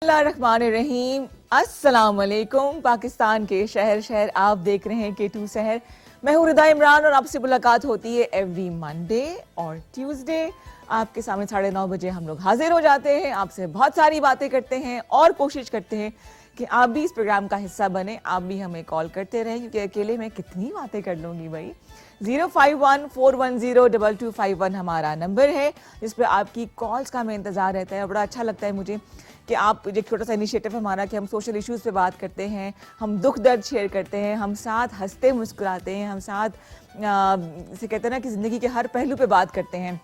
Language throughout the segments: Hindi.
बिस्मिल्लाहिर्रहमानिर्रहीम। अस्सलाम वालेकुम। पाकिस्तान के शहर शहर आप देख रहे हैं K2 शहर। मैं हूँ रिदा इमरान और आपसे मुलाकात होती है एवरी मंडे और ट्यूसडे। आपके सामने 9:30 बजे हम लोग हाजिर हो जाते हैं, आपसे बहुत सारी बातें करते हैं और कोशिश करते हैं कि आप भी इस प्रोग्राम का हिस्सा बने। आप भी हमें कॉल करते रहें क्योंकि अकेले मैं कितनी बातें कर लूँगी भाई। 051-410-2251 हमारा नंबर है जिस पर आपकी कॉल्स का हमें इंतज़ार रहता है। और बड़ा अच्छा लगता है मुझे कि आप एक छोटा सा इनिशिएटिव है हमारा कि हम सोशल इश्यूज़ पे बात करते हैं, हम दुख दर्द शेयर करते हैं, हम साथ हंसते मुस्कुराते हैं, हम साथ जैसे कहते हैं ना कि ज़िंदगी के हर पहलू पे बात करते हैं।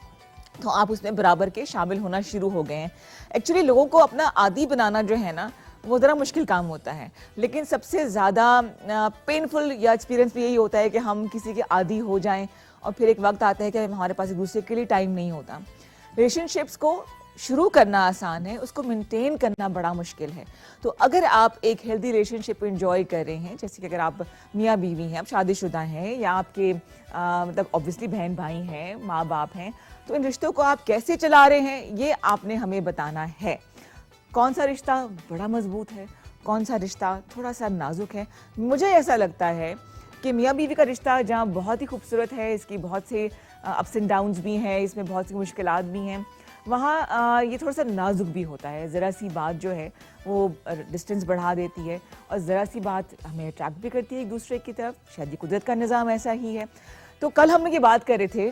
तो आप उसमें बराबर के शामिल होना शुरू हो गए हैं। एक्चुअली लोगों को अपना आदी बनाना जो है ना वो ज़रा मुश्किल काम होता है, लेकिन सबसे ज़्यादा पेनफुल या एक्सपीरियंस भी यही होता है कि हम किसी के आदी हो जाएं और फिर एक वक्त आता है कि हमारे पास एक दूसरे के लिए टाइम नहीं होता। रिलेशनशिप्स को शुरू करना आसान है, उसको मेंटेन करना बड़ा मुश्किल है। तो अगर आप एक हेल्दी रिलेशनशिप एंजॉय कर रहे हैं, जैसे कि अगर आप मियाँ बीवी हैं, आप शादीशुदा हैं या आपके मतलब ऑब्वियसली बहन भाई हैं, माँ बाप हैं, तो इन रिश्तों को आप कैसे चला रहे हैं ये आपने हमें बताना है। कौन सा रिश्ता बड़ा मजबूत है, कौन सा रिश्ता थोड़ा सा नाजुक है। मुझे ऐसा लगता है कि मियाँ बीवी का रिश्ता जहाँ बहुत ही खूबसूरत है, इसकी बहुत से अप्स एंड डाउन्स भी हैं, इसमें बहुत सी मुश्किलात भी हैं, वहाँ ये थोड़ा सा नाजुक भी होता है। ज़रा सी बात जो है वो डिस्टेंस बढ़ा देती है और ज़रा सी बात हमें अट्रैक्ट भी करती है एक दूसरे की तरफ। शायद ये कुदरत का निज़ाम ऐसा ही है। तो कल हम लोग ये बात कर रहे थे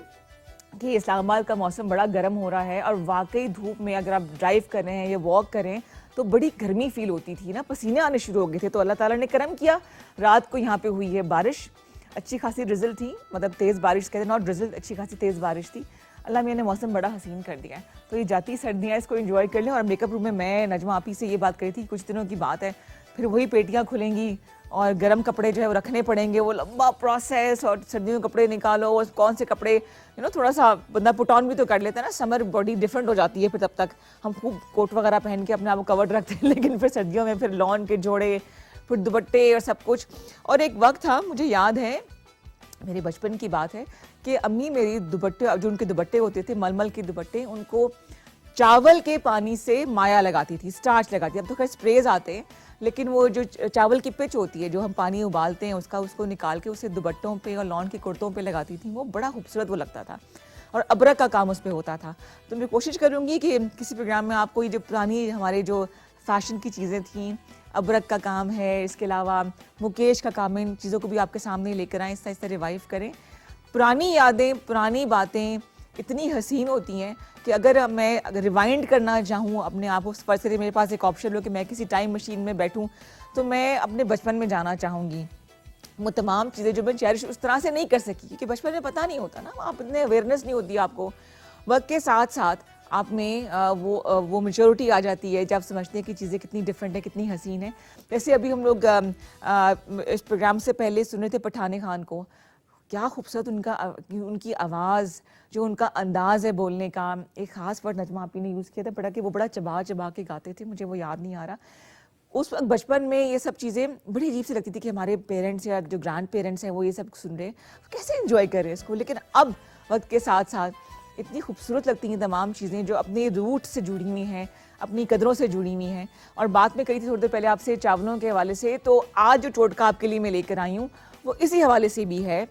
कि इस्लामाबाद का मौसम बड़ा गर्म हो रहा है और वाकई धूप में अगर आप ड्राइव कर रहे हैं या वॉक कर रहे हैं तो बड़ी गर्मी फील होती थी ना, पसीने आने शुरू हो गए थे। तो अल्लाह ताला ने करम किया, रात को यहाँ पे हुई है बारिश, अच्छी खासी ड्रिजल थी, मतलब तेज़ बारिश कहते हैं, नॉट ड्रिजल, अच्छी खासी तेज़ बारिश थी। अल्लाह मियां ने मौसम बड़ा हसीन कर दिया है। तो ये जाती सर्दियाँ इसको एंजॉय कर लें। और मेकअप रूम में मैं नजमा आपी से ये बात करी थी, कुछ दिनों की बात है, फिर वही पेटियाँ खुलेंगी और गर्म कपड़े जो है वो रखने पड़ेंगे, वो लंबा प्रोसेस, और सर्दियों के कपड़े निकालो और कौन से कपड़े थोड़ा सा बंदा पुट ऑन भी तो कर लेता है ना। समर बॉडी डिफरेंट हो जाती है, फिर तब तक हम खूब कोट वगैरह पहन के अपने आप को कवर्ड रखते हैं, लेकिन फिर सर्दियों में फिर लॉन के जोड़े, फिर दुपट्टे और सब कुछ। और एक वक्त था, मुझे याद है, मेरे बचपन की बात है कि अम्मी मेरी दुपट्टे, जो उनके दुपट्टे होते थे मलमल के दुपट्टे, उनको चावल के पानी से माया लगाती थी, स्टार्च लगाती थी। अब तो खैर स्प्रेज आते हैं, लेकिन वो जो चावल की पिच होती है जो हम पानी उबालते हैं उसको निकाल के उसे दुपट्टों पे और लॉन के कुर्तों पे लगाती थी। वो बड़ा खूबसूरत वो लगता था और अबरक का काम उस पर होता था। तो मैं कोशिश करूँगी कि किसी प्रोग्राम में आपको ये जो पुरानी हमारे जो फैशन की चीज़ें थी, अबरक का काम है, इसके अलावा मुकेश का काम है, इन चीज़ों को भी आपके सामने लेकर आएँ, इस तरह रिवाइव करें। पुरानी यादें, पुरानी बातें इतनी हसीन होती हैं कि अगर मैं रिवाइंड करना चाहूँ अपने आप उस पर से, मेरे पास एक ऑप्शन हो कि मैं किसी टाइम मशीन में बैठूँ तो मैं अपने बचपन में जाना चाहूँगी। वो तमाम चीज़ें जो मैं चेरिश उस तरह से नहीं कर सकी क्योंकि बचपन में पता नहीं होता ना, आप इतने अवेयरनेस नहीं होती आपको। वक्त के साथ साथ आप में वो मैच्योरिटी आ जाती है जब समझते हैं कि चीज़ें कितनी डिफरेंट है, कितनी हसीन है। जैसे अभी हम लोग इस प्रोग्राम से पहले सुने थे पठाने खान को, क्या खूबसूरत उनकी आवाज़, जो उनका अंदाज़ है बोलने का। एक ख़ास वर्ड नजमा आपी ने यूज़ किया था बड़ा, कि वो बड़ा चबा चबा के गाते थे, मुझे वो याद नहीं आ रहा। उस वक्त बचपन में ये सब चीज़ें बड़ी अजीब सी लगती थी कि हमारे पेरेंट्स या जो ग्रैंड पेरेंट्स हैं वो ये सब सुन रहे हैं, कैसे एंजॉय कर रहे हैं इसको। लेकिन अब वक्त के साथ साथ इतनी खूबसूरत लगती हैं तमाम चीज़ें जो अपने रूट से जुड़ी हुई हैं, अपनी कदरों से जुड़ी हुई हैं। और बात में कही थी थोड़ी देर पहले आपसे चावलों के हवाले से, तो आज जो टोटका आपके लिए मैं लेकर आई हूँ वो इसी हवाले से भी है।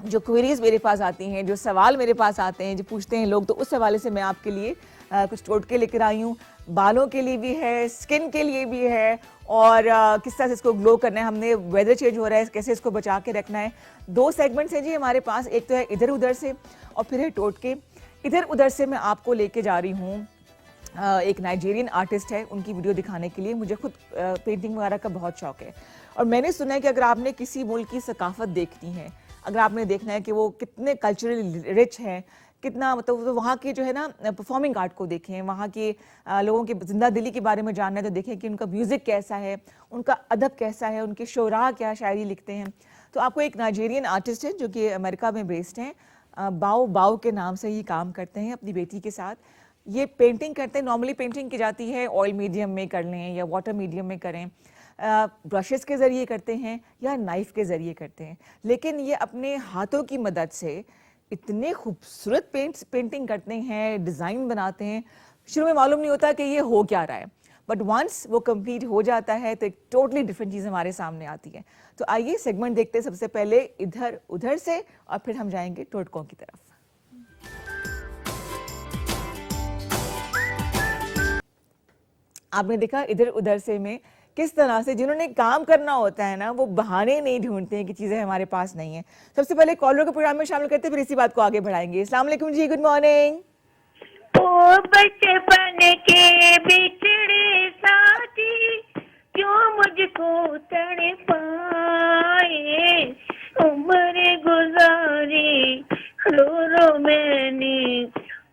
जो क्वेरीज मेरे पास आती हैं, जो सवाल मेरे पास आते हैं, जो पूछते हैं लोग, तो उस हवाले से मैं आपके लिए कुछ टोटके लेकर आई हूँ। बालों के लिए भी है, स्किन के लिए भी है, और किस तरह से इसको ग्लो करना है, हमने वेदर चेंज हो रहा है कैसे इसको बचा के रखना है। 2 सेगमेंट्स हैं जी हमारे पास, एक तो है इधर उधर से और फिर है टोटके। इधर उधर से मैं आपको लेके जा रही हूँ एक नाइजीरियन आर्टिस्ट है, उनकी वीडियो दिखाने के लिए। मुझे खुद पेंटिंग वगैरह का बहुत शौक है और मैंने सुना है कि अगर आपने किसी मुल्क की सकाफत देखनी है, अगर आपने देखना है कि वो कितने कल्चरली रिच हैं, कितना मतलब, तो वहाँ के जो है ना परफॉर्मिंग आर्ट को देखें, वहाँ के लोगों की जिंदा दिली के बारे में जानना है तो देखें कि उनका म्यूज़िक कैसा है, उनका अदब कैसा है, उनके शोरा क्या शायरी लिखते हैं। तो आपको एक नाइजीरियन आर्टिस्ट है जो कि अमेरिका में बेस्ड हैं, बाओ बाओ के नाम से ये काम करते हैं अपनी बेटी के साथ। ये पेंटिंग करते हैं, नॉर्मली पेंटिंग की जाती है ऑयल मीडियम में कर लें या वाटर मीडियम में करें, ब्रशेस के ज़रिए करते हैं या नाइफ़ के ज़रिए करते हैं, लेकिन ये अपने हाथों की मदद से इतने खूबसूरत पेंटिंग करते हैं, डिज़ाइन बनाते हैं, शुरू में मालूम नहीं होता कि ये हो क्या रहा है। बट वंस वो कंप्लीट हो जाता है तो एक टोटली डिफरेंट चीज़ हमारे सामने आती है। तो आइए सेगमेंट देखते हैं सबसे पहले इधर उधर से और फिर हम जाएंगे टोटकों की तरफ। आपने देखा इधर उधर से में किस तरह से जिन्होंने काम करना होता है ना वो बहाने नहीं ढूंढते हैं कि चीजें हमारे पास नहीं है। सबसे पहले कॉलर को प्रोग्राम में शामिल करते हैं, फिर इसी बात को आगे बढ़ाएंगे। अस्सलाम वालेकुम जी, गुड मॉर्निंग। ओ बचपन के बिछड़े साथी क्यों मुझको तड़ पाए, उम्र गुजारी रो रो मैंने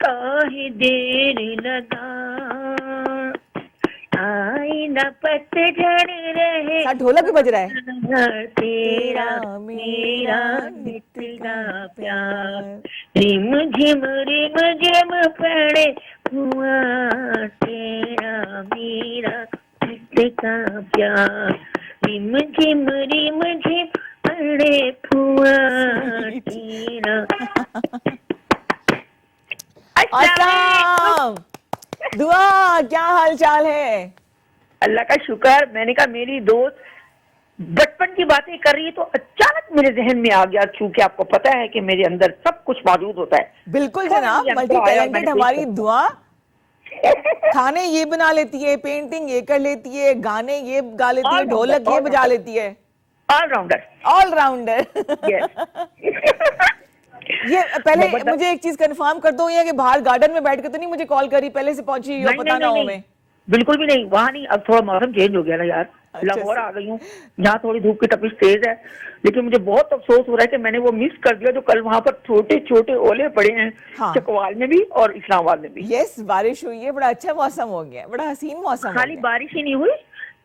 काहे देर लगा, आई न पतझड़ रहे साथ ढोलक भी बज रहा है। तेरा मेरा नित का प्यार, रिम झिम पड़े हुआ तेरा मेरा नित का प्यार, रिम झिम पड़े हुआ तेरा। अस्सलाम दुआ, क्या हाल चाल है? अल्लाह का शुक्र। मैंने कहा मेरी दोस्त बचपन की बातें कर रही है तो अचानक मेरे जहन में आ गया, क्योंकि आपको पता है कि मेरे अंदर सब कुछ मौजूद होता है। बिल्कुल जनाब, मल्टी टैलेंटेड हमारी दुआ। खाने ये बना लेती है, पेंटिंग ये कर लेती है, गाने ये गा लेती है, ढोलक ये बजा लेती है, ऑलराउंडर। ऑलराउंडर। ये पहले मुझे एक चीज कंफर्म कर दो, ये कि बाहर गार्डन में बैठ के तो नहीं मुझे कॉल करी, पहले से पहुंची हो पता ना हो मैं? बिल्कुल भी नहीं, वहाँ नहीं। अब थोड़ा मौसम चेंज हो गया ना यार, लाहौर आ गई हूँ, यहाँ थोड़ी धूप की तपिश तेज है, लेकिन मुझे बहुत अफसोस हो रहा है कि मैंने वो मिस कर दिया जो कल वहाँ पर छोटे छोटे ओले पड़े हैं। हाँ। चकवाल में भी और इस्लामाबाद में भी। यस, बारिश हुई है, बड़ा अच्छा मौसम हो गया, बड़ा हसीन मौसम। खाली बारिश ही नहीं हुई,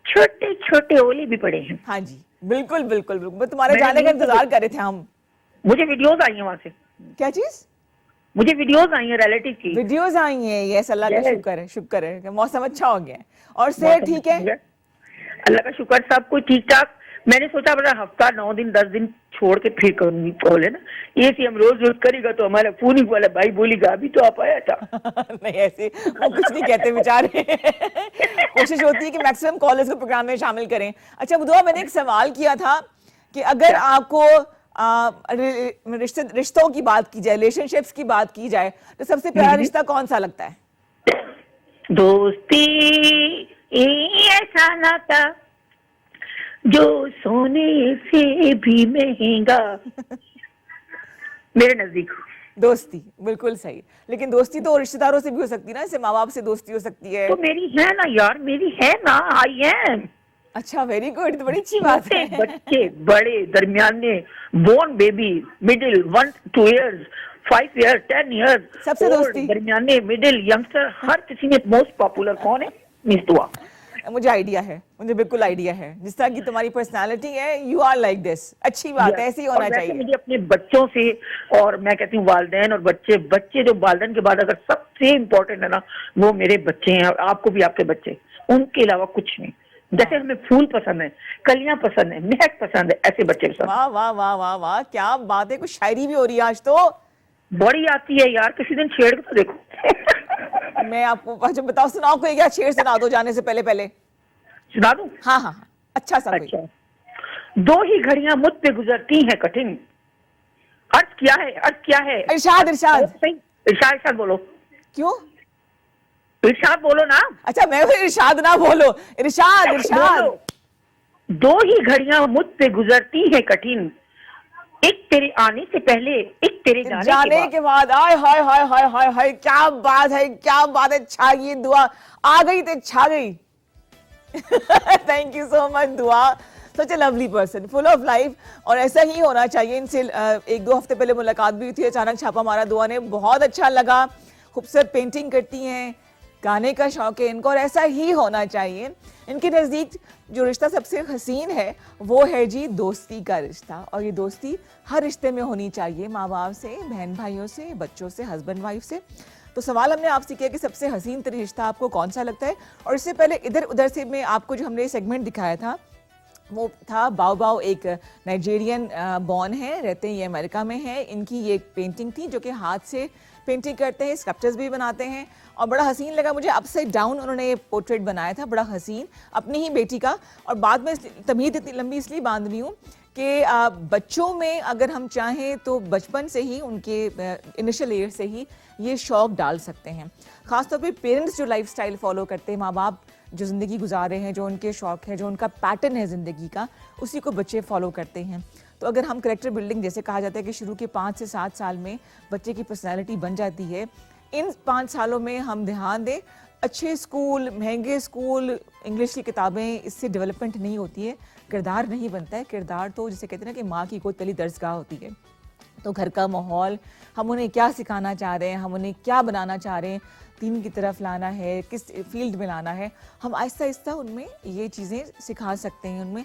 छोटे छोटे ओले भी पड़े हैं। हाँ जी, बिल्कुल बिल्कुल बिल्कुल। तुम्हारे जाने का इंतजार कर रहे थे हम। मुझे वीडियोज आई है वहाँ से। क्या चीज? मुझे वीडियोज आई है, रिलेटिव की वीडियोज आई हैं। यस, अल्लाह का शुक्र है, शुक्र है कि मौसम अच्छा हो गया है और सेहत ठीक है। अल्लाह का शुक्र, सब कुछ ठीक ठाक। मैंने सोचा बड़ा हफ्ता 9 दिन 10 दिन छोड़ के फिर करूंगी कॉल, है ना। ये सी हम रोज रोज करेगा तो हमारा फोन वाला भाई बोलेगा अभी तो आप आया था। नहीं, ऐसे वो कुछ नहीं कहते बेचारे। कोशिश होती है कि मैक्सिमम कॉलर्स को प्रोग्राम में शामिल करें। अच्छा बुधवा, मैंने एक सवाल किया था कि अगर आपको रिश्तों की बात की जाए, रिलेशनशिप्स की बात की जाए, तो सबसे प्यारा रिश्ता कौन सा लगता है? दोस्ती ऐसा नाता जो सोने से भी महंगा। मेरे नजदीक दोस्ती बिल्कुल सही, लेकिन दोस्ती तो रिश्तेदारों से भी हो सकती है ना, जैसे माँ बाप से दोस्ती हो सकती है। तो मेरी है ना यार, मेरी है ना, आई है। अच्छा, वेरी गुड, तो बड़ी अच्छी बात है। बच्चे, बड़े, दरमियाने, born baby, middle, 1 to 2 years, 5 years, 10 years, सबसे दोस्ती, दरमियाने, मिडिल, यंगस्टर, हर किसी में मोस्ट पॉपुलर कौन है? मिस दुआ। मुझे आइडिया है, मुझे बिल्कुल आइडिया है, जिस तरह की तुम्हारी पर्सनालिटी है, यू आर लाइक दिस। अच्छी बात है, ऐसे ही होना चाहिए। मुझे अपने बच्चों से, और मैं कहती हूँ वालिदैन और बच्चे, बच्चे जो वालिदैन के बाद अगर सबसे इम्पोर्टेंट है ना, वो मेरे बच्चे हैं, और आपको भी आपके बच्चे, उनके अलावा कुछ नहीं। जैसे हमें फूल पसंद है, कलियां पसंद है, महक पसंद है, ऐसे बच्चे पसंद। वाह वाह वाह वाह वाह, क्या बात है, कुछ शायरी भी हो रही है आज तो। बड़ी आती है यार, किसी दिन छेड़ के तो देखो। मैं आपको अच्छा बताओ, सुनाओ कोई, क्या शेर सुना दो जाने से पहले पहले। सुना दूं? हाँ हाँ, अच्छा सा कोई। अच्छा। 2 ही घड़ियां मुझ पे गुजरती हैं कठिन, अर्ज क्या है, अर्ज क्या है? इरशाद, इरशाद। इरशाद, इरशाद बोलो। क्यों? इरशाद बोलो ना। अच्छा, मैं इरशाद ना बोलो, इरशाद, इरशाद। 2 ही घड़ियां मुझ पे गुजरती हैं कठिन, एक तेरे आने से पहले, एक तेरे जाने के बाद। आय हाय हाय हाय हाय हाय, क्या बात है, क्या बात है। छा गई दुआ, आ गई तो छा गई। थैंक यू सो मच दुआ, such a lovely person, full of life, और ऐसा ही होना चाहिए। इनसे 1-2 हफ्ते पहले मुलाकात भी हुई थी, अचानक छापा मारा दुआ ने, बहुत अच्छा लगा। खूबसूरत पेंटिंग करती हैं, गाने का शौक है इनको, और ऐसा ही होना चाहिए। इनके नज़दीक जो रिश्ता सबसे हसीन है वो है जी दोस्ती का रिश्ता, और ये दोस्ती हर रिश्ते में होनी चाहिए, माँ बाप से, बहन भाइयों से, बच्चों से, हस्बैंड वाइफ से। तो सवाल हमने आपसे किया कि सबसे हसीन तरीन रिश्ता आपको कौन सा लगता है, और इससे पहले इधर उधर से में आपको जो हमने सेगमेंट दिखाया था वो था बाओ बाओ, एक नाइजीरियन बॉर्न है, रहते हैं ये अमेरिका में है। इनकी ये एक पेंटिंग थी जो कि हाथ से पेंटिंग करते हैं, स्कल्पचर्स भी बनाते हैं। और बड़ा हसीन लगा मुझे, अपसाइड डाउन उन्होंने पोर्ट्रेट बनाया था, बड़ा हसीन, अपनी ही बेटी का। और बाद में तमीज़ इतनी लंबी इसलिए बांध रही हूँ कि बच्चों में अगर हम चाहें तो बचपन से ही, उनके इनिशियल एज से ही ये शौक डाल सकते हैं। ख़ासतौर पे पेरेंट्स जो लाइफस्टाइल फॉलो करते हैं, माँ बाप जो ज़िंदगी गुजारे हैं, जो उनके शौक है, जो उनका पैटर्न है ज़िंदगी का, उसी को बच्चे फॉलो करते हैं। तो अगर हम करेक्टर बिल्डिंग, जैसे कहा जाता है कि शुरू के 5 से 7 साल में बच्चे की पर्सनैलिटी बन जाती है, इन 5 सालों में हम ध्यान दें, अच्छे स्कूल, महंगे स्कूल, इंग्लिश की किताबें, इससे डेवलपमेंट नहीं होती है, किरदार नहीं बनता है। किरदार तो जिसे कहते हैं ना कि माँ की गोद तली दरसगाह होती है। तो घर का माहौल, हम उन्हें क्या सिखाना चाह रहे हैं, हम उन्हें क्या बनाना चाह रहे हैं, दीन की तरफ लाना है, किस फील्ड में लाना है, हम आहिस्ता आहिस्ता उनमें ये चीज़ें सिखा सकते हैं। उनमें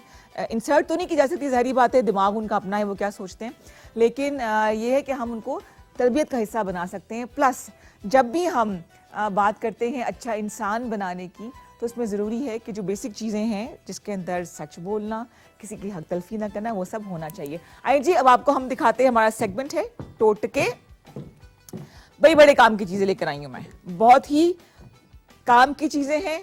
इंसर्ट तो नहीं की जा सकती, ज़ाहिर बात है, दिमाग उनका अपना है, वो क्या सोचते हैं, लेकिन ये है कि हम उनको तरबियत का हिस्सा बना सकते हैं। प्लस जब भी हम बात करते हैं अच्छा इंसान बनाने की, तो उसमें ज़रूरी है कि जो बेसिक चीज़ें हैं, जिसके अंदर सच बोलना, किसी की हक तलफी ना करना, वो सब होना चाहिए। आइए जी, अब आपको हम दिखाते हैं, हमारा सेगमेंट है टोटके। बड़ी बड़े काम की चीज़ें लेकर आई हूँ मैं, बहुत ही काम की चीज़ें हैं,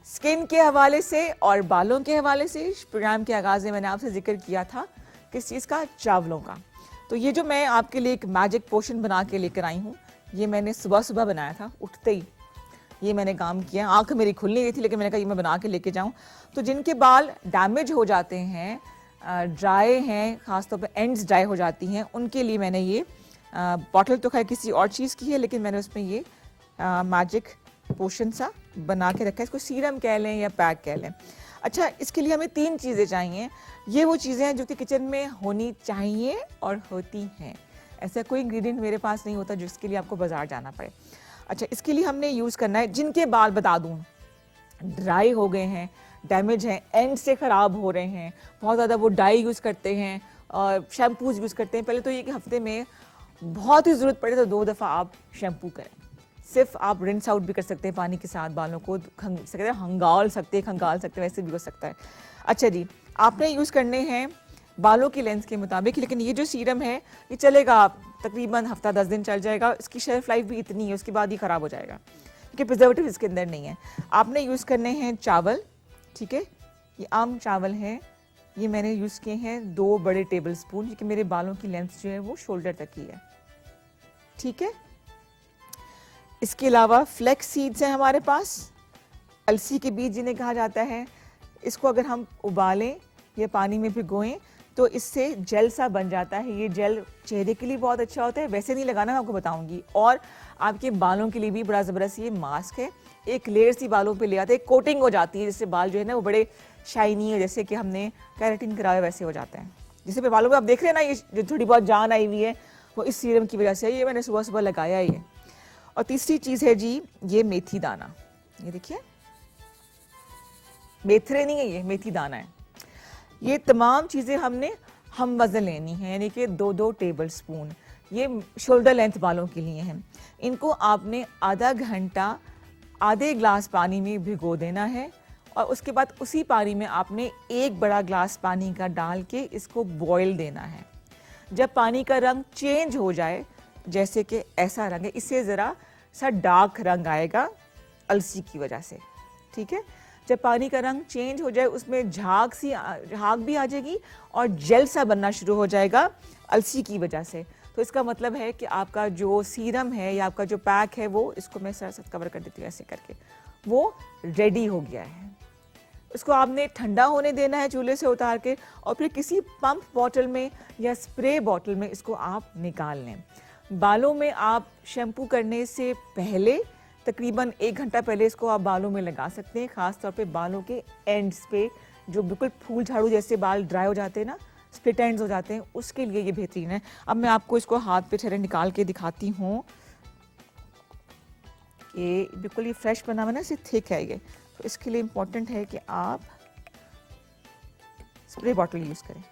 स्किन के हवाले से और बालों के हवाले से। प्रोग्राम के आगाज़ में मैंने आपसे जिक्र किया था किस चीज़ का, चावलों का। तो ये जो मैं आपके लिए एक मैजिक पोशन बना के लेकर आई हूँ, ये मैंने सुबह सुबह बनाया था, उठते ही ये मैंने काम किया। आंख मेरी खुल नहीं रही थी, लेकिन मैंने कहा ये मैं बना के लेके जाऊं। तो जिनके बाल डैमेज हो जाते हैं, ड्राई हैं, खासतौर पे एंड्स ड्राई हो जाती हैं, उनके लिए मैंने ये बॉटल तो खैर किसी और चीज़ की है, लेकिन मैंने उसमें ये मैजिक पोशन सा बना के रखा है। इसको सीरम कह लें या पैक कह लें। अच्छा, इसके लिए हमें 3 चीज़ें चाहिए। ये वो चीज़ें हैं जो कि किचन में होनी चाहिए और होती हैं। ऐसा कोई इंग्रेडिएंट मेरे पास नहीं होता जिसके लिए आपको बाजार जाना पड़े। अच्छा, इसके लिए हमने यूज़ करना है, जिनके बाल बता दूँ ड्राई हो गए हैं, डैमेज हैं, एंड से ख़राब हो रहे हैं, बहुत ज़्यादा वो डाई यूज़ करते हैं और शैम्पूज यूज़ करते हैं। पहले तो ये कि हफ्ते में बहुत ही ज़रूरत पड़े तो 2 दफ़ा आप शैम्पू करें। सिर्फ आप रिंस आउट भी कर सकते हैं पानी के साथ, बालों को खंगाल सकते हैं, वैसे भी हो सकता है। अच्छा जी, आपने यूज़ करने हैं बालों की लेंथ के मुताबिक, लेकिन ये जो सीरम है ये चलेगा तकरीबन हफ्ता 10 दिन चल जाएगा। इसकी शेल्फ लाइफ भी इतनी है, उसके बाद ही ख़राब हो जाएगा क्योंकि प्रिजर्वेटिव इसके अंदर नहीं है। आपने यूज़ करने हैं चावल, ठीक है, ये आम चावल हैं, ये मैंने यूज़ किए हैं 2 बड़े टेबल स्पून, क्योंकि मेरे बालों की लेंथ जो है वो शोल्डर तक की है, ठीक है। इसके अलावा फ्लैक्स सीड्स हैं हमारे पास, अलसी के बीज जिन्हें कहा जाता है। इसको अगर हम उबालें या पानी में भिगोएं तो इससे जेल सा बन जाता है। ये जेल चेहरे के लिए बहुत अच्छा होता है, वैसे नहीं लगाना, मैं आपको बताऊंगी। और आपके बालों के लिए भी बड़ा ज़बरदस्त ये मास्क है, एक लेयर सी बालों पे ले आते हैं, कोटिंग हो जाती है, जिससे बाल जो है ना वो बड़े शाइनी है, जैसे कि हमने कैरेटिन कराया वैसे हो जाते हैं। जिससे पे बालों में आप देख रहे हैं ना, ये जो थोड़ी बहुत जान आई हुई है वो इस सीरम की वजह से। ये मैंने सुबह सुबह लगाया ही है। और तीसरी चीज़ है जी, ये मेथी दाना, ये देखिए, मेथरे नहीं है, ये मेथी दाना है। ये तमाम चीज़ें हमने हम वज़न लेनी है, यानी कि 2-2 टेबल स्पून। ये शोल्डर लेंथ बालों के लिए हैं। इनको आपने आधा घंटा आधे ग्लास पानी में भिगो देना है और उसके बाद उसी पानी में आपने 1 बड़ा ग्लास पानी का डाल के इसको बॉईल देना है। जब पानी का रंग चेंज हो जाए, जैसे कि ऐसा रंग है, इससे ज़रा सा डार्क रंग आएगा अलसी की वजह से, ठीक है। जब पानी का रंग चेंज हो जाए, उसमें झाग भी आ जाएगी और जेल सा बनना शुरू हो जाएगा अलसी की वजह से। तो इसका मतलब है कि आपका जो सीरम है या आपका जो पैक है, वो, इसको मैं साथ कवर कर देती हूँ ऐसे करके, वो रेडी हो गया है। इसको आपने ठंडा होने देना है चूल्हे से उतार के, और फिर किसी पंप बॉटल में या स्प्रे बॉटल में इसको आप निकाल लें। बालों में आप शैम्पू करने से पहले तकरीबन 1 घंटा पहले इसको आप बालों में लगा सकते हैं, ख़ास तौर पे बालों के एंड्स पे, जो बिल्कुल फूल झाड़ू जैसे बाल ड्राई हो जाते हैं ना, स्प्लिट एंड्स हो जाते हैं, उसके लिए ये बेहतरीन है। अब मैं आपको इसको हाथ पे ठहरे निकाल के दिखाती हूँ। ये बिल्कुल ये फ्रेश बना हुआ ना, इसे थिक है ये, तो इसके लिए इम्पोर्टेंट है कि आप स्प्रे बॉटल यूज़ करें।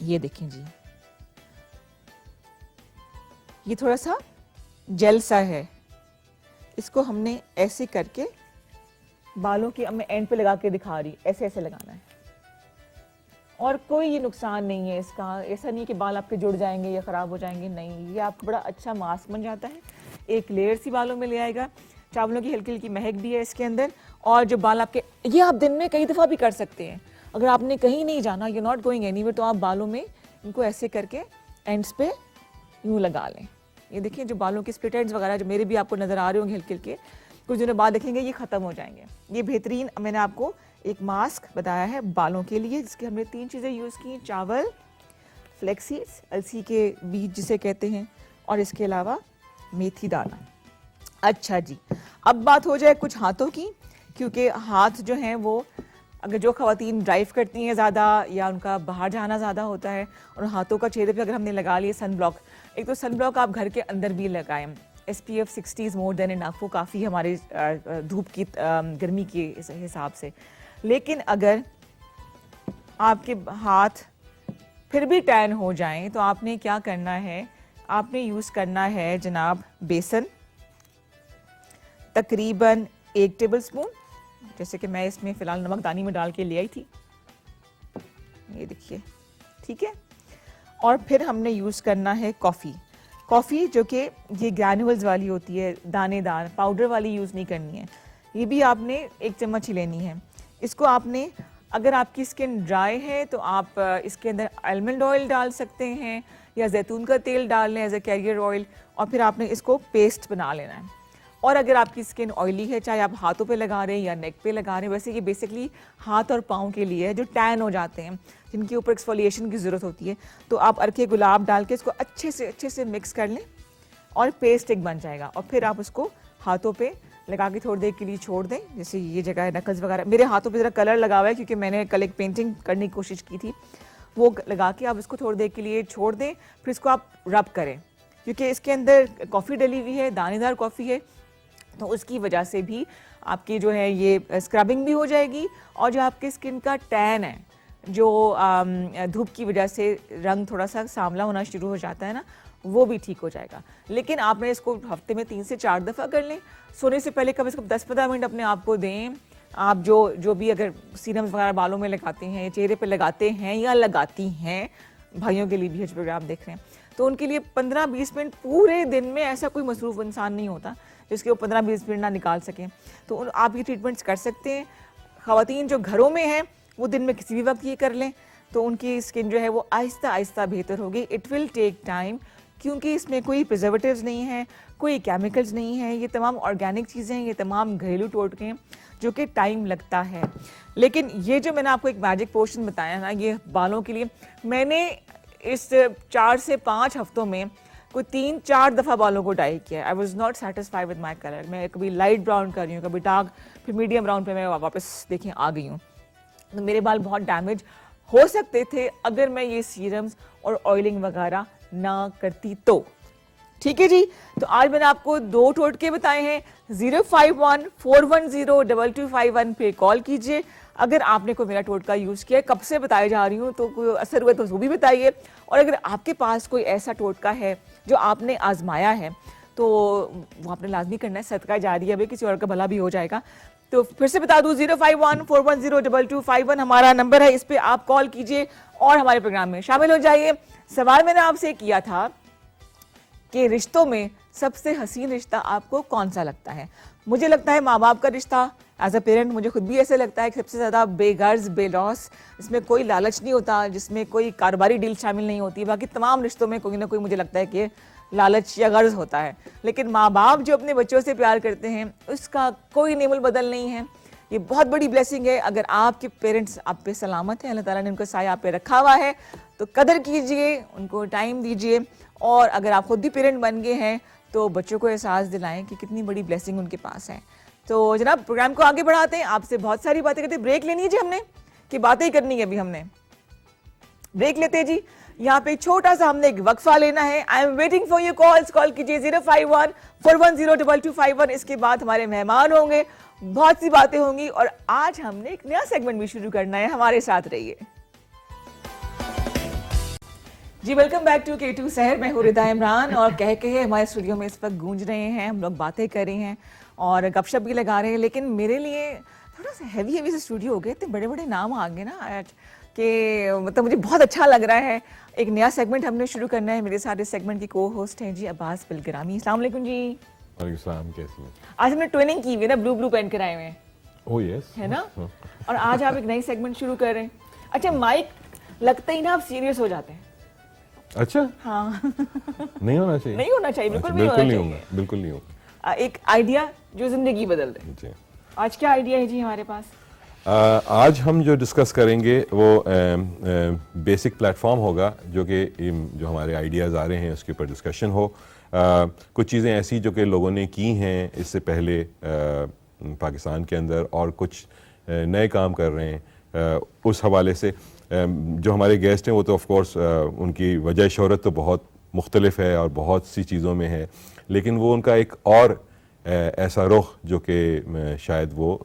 ये देखें जी, ये थोड़ा सा जेल सा है, इसको हमने ऐसे करके बालों के, अब मैं एंड पे लगा के दिखा रही, ऐसे ऐसे लगाना है और कोई ये नुकसान नहीं है इसका, ऐसा नहीं है कि बाल आपके जुड़ जाएंगे या ख़राब हो जाएंगे, नहीं, ये आपको बड़ा अच्छा मास्क बन जाता है, एक लेयर सी बालों में ले आएगा, चावलों की हल्की हल्की महक भी है इसके अंदर, और जो बाल आपके, ये आप दिन में कई दफ़ा भी कर सकते हैं। अगर आपने कहीं नहीं जाना, यू नॉट गोइंग एनीवेयर, तो आप बालों में इनको ऐसे करके एंड्स पे यूँ लगा लें। ये देखिए जो बालों के स्प्लिट एंड्स वगैरह जो मेरे भी आपको नज़र आ रहे होंगे हल्के हल्के, कुछ दिनों बाद देखेंगे ये ख़त्म हो जाएंगे। ये बेहतरीन मैंने आपको एक मास्क बताया है बालों के लिए, जिसके हमने 3 चीज़ें यूज़ की, चावल, फ्लेक्सीड्स, अलसी के बीज जिसे कहते हैं, और इसके अलावा मेथी दाना। अच्छा जी, अब बात हो जाए कुछ हाथों की, क्योंकि हाथ जो हैं वो, अगर जो खवातीन ड्राइव करती हैं ज़्यादा या उनका बाहर जाना ज़्यादा होता है, और हाथों का चेहरे पे अगर हमने लगा लिए सन ब्लॉक, एक तो सन ब्लॉक आप घर के अंदर भी लगाएं, SPF 60 is more than enough, वो काफ़ी हमारे धूप की गर्मी के हिसाब से। लेकिन अगर आपके हाथ फिर भी टैन हो जाएं तो आपने क्या करना है, आपने यूज़ करना है जनाब बेसन, तकरीबन 1 टेबल स्पून, जैसे कि मैं इसमें फ़िलहाल नमक दानी में डाल के ले आई थी, ये देखिए, ठीक है। और फिर हमने यूज़ करना है कॉफ़ी जो कि ये ग्रैन्युल्स वाली होती है, दानेदार, पाउडर वाली यूज़ नहीं करनी है, ये भी आपने 1 चम्मच ही लेनी है। इसको आपने, अगर आपकी स्किन ड्राई है तो आप इसके अंदर आलमंड ऑयल डाल सकते हैं या जैतून का तेल डाल लें एज ए कैरियर ऑयल, और फिर आपने इसको पेस्ट बना लेना है। और अगर आपकी स्किन ऑयली है, चाहे आप हाथों पे लगा रहे हैं या नेक पे लगा रहे हैं, वैसे ये बेसिकली हाथ और पाँव के लिए है जो टैन हो जाते हैं, जिनके ऊपर एक्सफोलिएशन की ज़रूरत होती है, तो आप अरखे गुलाब डाल के इसको अच्छे से मिक्स कर लें और पेस्ट एक बन जाएगा। और फिर आप उसको हाथों पे लगा के थोड़ी देर के लिए छोड़ दें, जैसे ये जगह है नकल्स वगैरह, मेरे हाथों पे ज़रा कलर लगा हुआ है क्योंकि मैंने कल एक पेंटिंग करने की कोशिश की थी, वो लगा के आप इसको थोड़ी देर के लिए छोड़ दें, फिर इसको आप रब करें, क्योंकि इसके अंदर कॉफ़ी डली हुई है, दानेदार कॉफ़ी है, तो उसकी वजह से भी आपकी जो है ये स्क्रबिंग भी हो जाएगी, और जो आपकी स्किन का टैन है, जो धूप की वजह से रंग थोड़ा सा सांवला होना शुरू हो जाता है ना, वो भी ठीक हो जाएगा। लेकिन आपने इसको हफ्ते में 3 से 4 दफ़ा कर लें, सोने से पहले कम से कम 10-15 मिनट अपने आप को दें। आप जो भी अगर सीरम्स वगैरह बालों में लगाते हैं, चेहरे पे लगाते हैं या लगाती हैं, भाइयों के लिए भी आज प्रोग्राम देख रहे हैं, तो उनके लिए 15-20 मिनट पूरे दिन में, ऐसा कोई मसरूफ़ इंसान नहीं होता जिसके वो 15-20 मिनट ना निकाल सकें, तो आप ये ट्रीटमेंट्स कर सकते हैं। ख़वातीन जो घरों में हैं वो दिन में किसी भी वक्त ये कर लें, तो उनकी स्किन जो है वो आहिस्ता आहिस्ता बेहतर होगी। इट विल टेक टाइम, क्योंकि इसमें कोई प्रिजर्वेटिव्स नहीं है, कोई केमिकल्स नहीं है, ये तमाम ऑर्गेनिक चीज़ें हैं, ये तमाम घरेलू टोटके हैं जो कि टाइम लगता है। लेकिन ये जो मैंने आपको एक मैजिक पोशन बताया ना, ये बालों के लिए, मैंने इस 4 से 5 हफ्तों में कोई 3-4 दफ़ा बालों को डाई किया। I was not satisfied with my colour. मैं कभी लाइट ब्राउन कर रही हूँ, कभी डार्क, फिर मीडियम ब्राउन पे मैं वापस देखें आ गई हूँ। तो मेरे बाल बहुत डैमेज हो सकते थे अगर मैं ये सीरम्स और ऑयलिंग वगैरह ना करती तो। ठीक है जी, तो आज मैंने आपको 2 टोटके बताए हैं। 051-410-2251 पे कॉल कीजिए। अगर आपने कोई मेरा टोटका यूज़ किया है, कब से बताई जा रही हूँ, तो कोई असर हुआ तो वो भी बताइए। और अगर आपके पास कोई ऐसा टोटका है जो आपने आजमाया है, तो वो आपने लाजमी करना है, सदका जारी है, किसी और का भला भी हो जाएगा। तो फिर से बता दूं, 051-410-2251 हमारा नंबर है, इस पे आप कॉल कीजिए और हमारे प्रोग्राम में शामिल हो जाइए। सवाल मैंने आपसे किया था कि रिश्तों में सबसे हसीन रिश्ता आपको कौन सा लगता है? मुझे लगता है माँ बाप का रिश्ता। एज अ पेरेंट मुझे खुद भी ऐसे लगता है कि सबसे ज़्यादा बेगर्ज बेलॉस, इसमें कोई लालच नहीं होता, जिसमें कोई कारोबारी डील शामिल नहीं होती। बाकी तमाम रिश्तों में कोई ना कोई मुझे लगता है कि लालच या गर्ज होता है, लेकिन माँ बाप जो अपने बच्चों से प्यार करते हैं उसका कोई नेमुल बदल नहीं है। ये बहुत बड़ी ब्लेसिंग है। अगर आपके पेरेंट्स आप पे सलामत हैं, अल्लाह ताला ने उनको साया आप पे रखा हुआ है, तो कदर कीजिए, उनको टाइम दीजिए। और अगर आप खुद भी पेरेंट बन गए हैं तो बच्चों को एहसास दिलाएं कि कितनी बड़ी ब्लेसिंग उनके पास है। तो जनाब प्रोग्राम को आगे बढ़ाते हैं, आपसे बहुत सारी बातें करते हैं। ब्रेक लेनी है जी हमने, कि बातें ही करनी है अभी हमने? ब्रेक लेते हैं जी। यहाँ पे छोटा सा हमने एक वक्फा लेना है। I am waiting for your calls. Call कीजिए 051-410-2251। इसके बाद हमारे मेहमान होंगे, बहुत सी बातें होंगी, और आज हमने एक नया सेगमेंट भी शुरू करना है। हमारे साथ रहिए जी। वेलकम बैक टू K2 सहर। मैं हूँ रिदा इमरान, और कह के हमारे स्टूडियो में इस वक्त गूंज रहे हैं, हम लोग बातें कर रहे हैं और गपशप भी लगा रहे हैं। लेकिन मेरे लिए थोड़ा सा हैवी से स्टूडियो हो गए, इतने बड़े बड़े नाम आ गए ना आज, कि मतलब मुझे बहुत अच्छा लग रहा है। एक नया सेगमेंट हमने शुरू करना है। मेरे साथ इस सेगमेंट की को होस्ट हैं जी अब्बास बिलग्रामी। अस्सलाम वालेकुम जी। वालेकुम, कैसी हैं? आज हमने ट्विनिंग की हुई है ना, ब्लू ब्लू पहन कर आए हुए हैं, ओह यस, है ना। और आज आप एक नई सेगमेंट शुरू कर रहे हैं। अच्छा, माइक लगते ही ना आप सीरियस हो जाते हैं। अच्छा, हाँ नहीं होना चाहिए, नहीं होना चाहिए, बिल्कुल अच्छा, भी नहीं होना चाहिए। होगा, बिल्कुल नहीं होगा एक आइडिया जो जिंदगी बदल दे। जी। आज क्या आइडिया है जी हमारे पास? आज हम जो डिस्कस करेंगे वो बेसिक प्लेटफॉर्म होगा जो कि जो हमारे आइडियाज़ आ रहे हैं उसके ऊपर डिस्कशन हो। कुछ चीज़ें ऐसी जो कि लोगों ने की हैं इससे पहले पाकिस्तान के अंदर, और कुछ नए काम कर रहे हैं। उस हवाले से जो हमारे गेस्ट हैं वो तो ऑफ कोर्स उनकी वजह शोहरत तो बहुत मुख्तलिफ है और बहुत सी चीज़ों में है, लेकिन वो उनका एक और ऐसा रुख जो कि शायद वो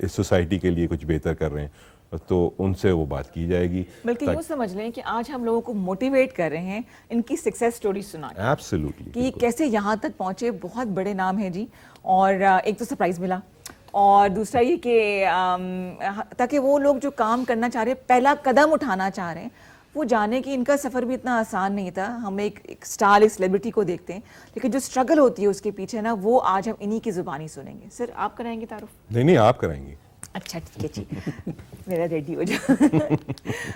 इस सोसाइटी के लिए कुछ बेहतर कर रहे हैं, तो उनसे वो बात की जाएगी। बल्कि यूँ समझ लें कि आज हम लोगों को मोटिवेट कर रहे हैं इनकी सक्सेस स्टोरी सुना के, एब्सोल्युटली, कि कैसे यहाँ तक पहुँचे। बहुत बड़े नाम हैं जी। और एक तो सरप्राइज मिला, और दूसरा ये कि ताकि वो लोग जो काम करना चाह रहे हैं, पहला कदम उठाना चाह रहे हैं, वो जाने कि इनका सफ़र भी इतना आसान नहीं था। हम एक स्टार, एक सेलिब्रिटी को देखते हैं, लेकिन जो स्ट्रगल होती है उसके पीछे ना, वो आज हम इन्हीं की ज़ुबानी सुनेंगे। सर, आप कराएंगे तारुफ? नहीं, आप कराएंगे। अच्छा ठीक है जी, मेरा रेडी हो जाए।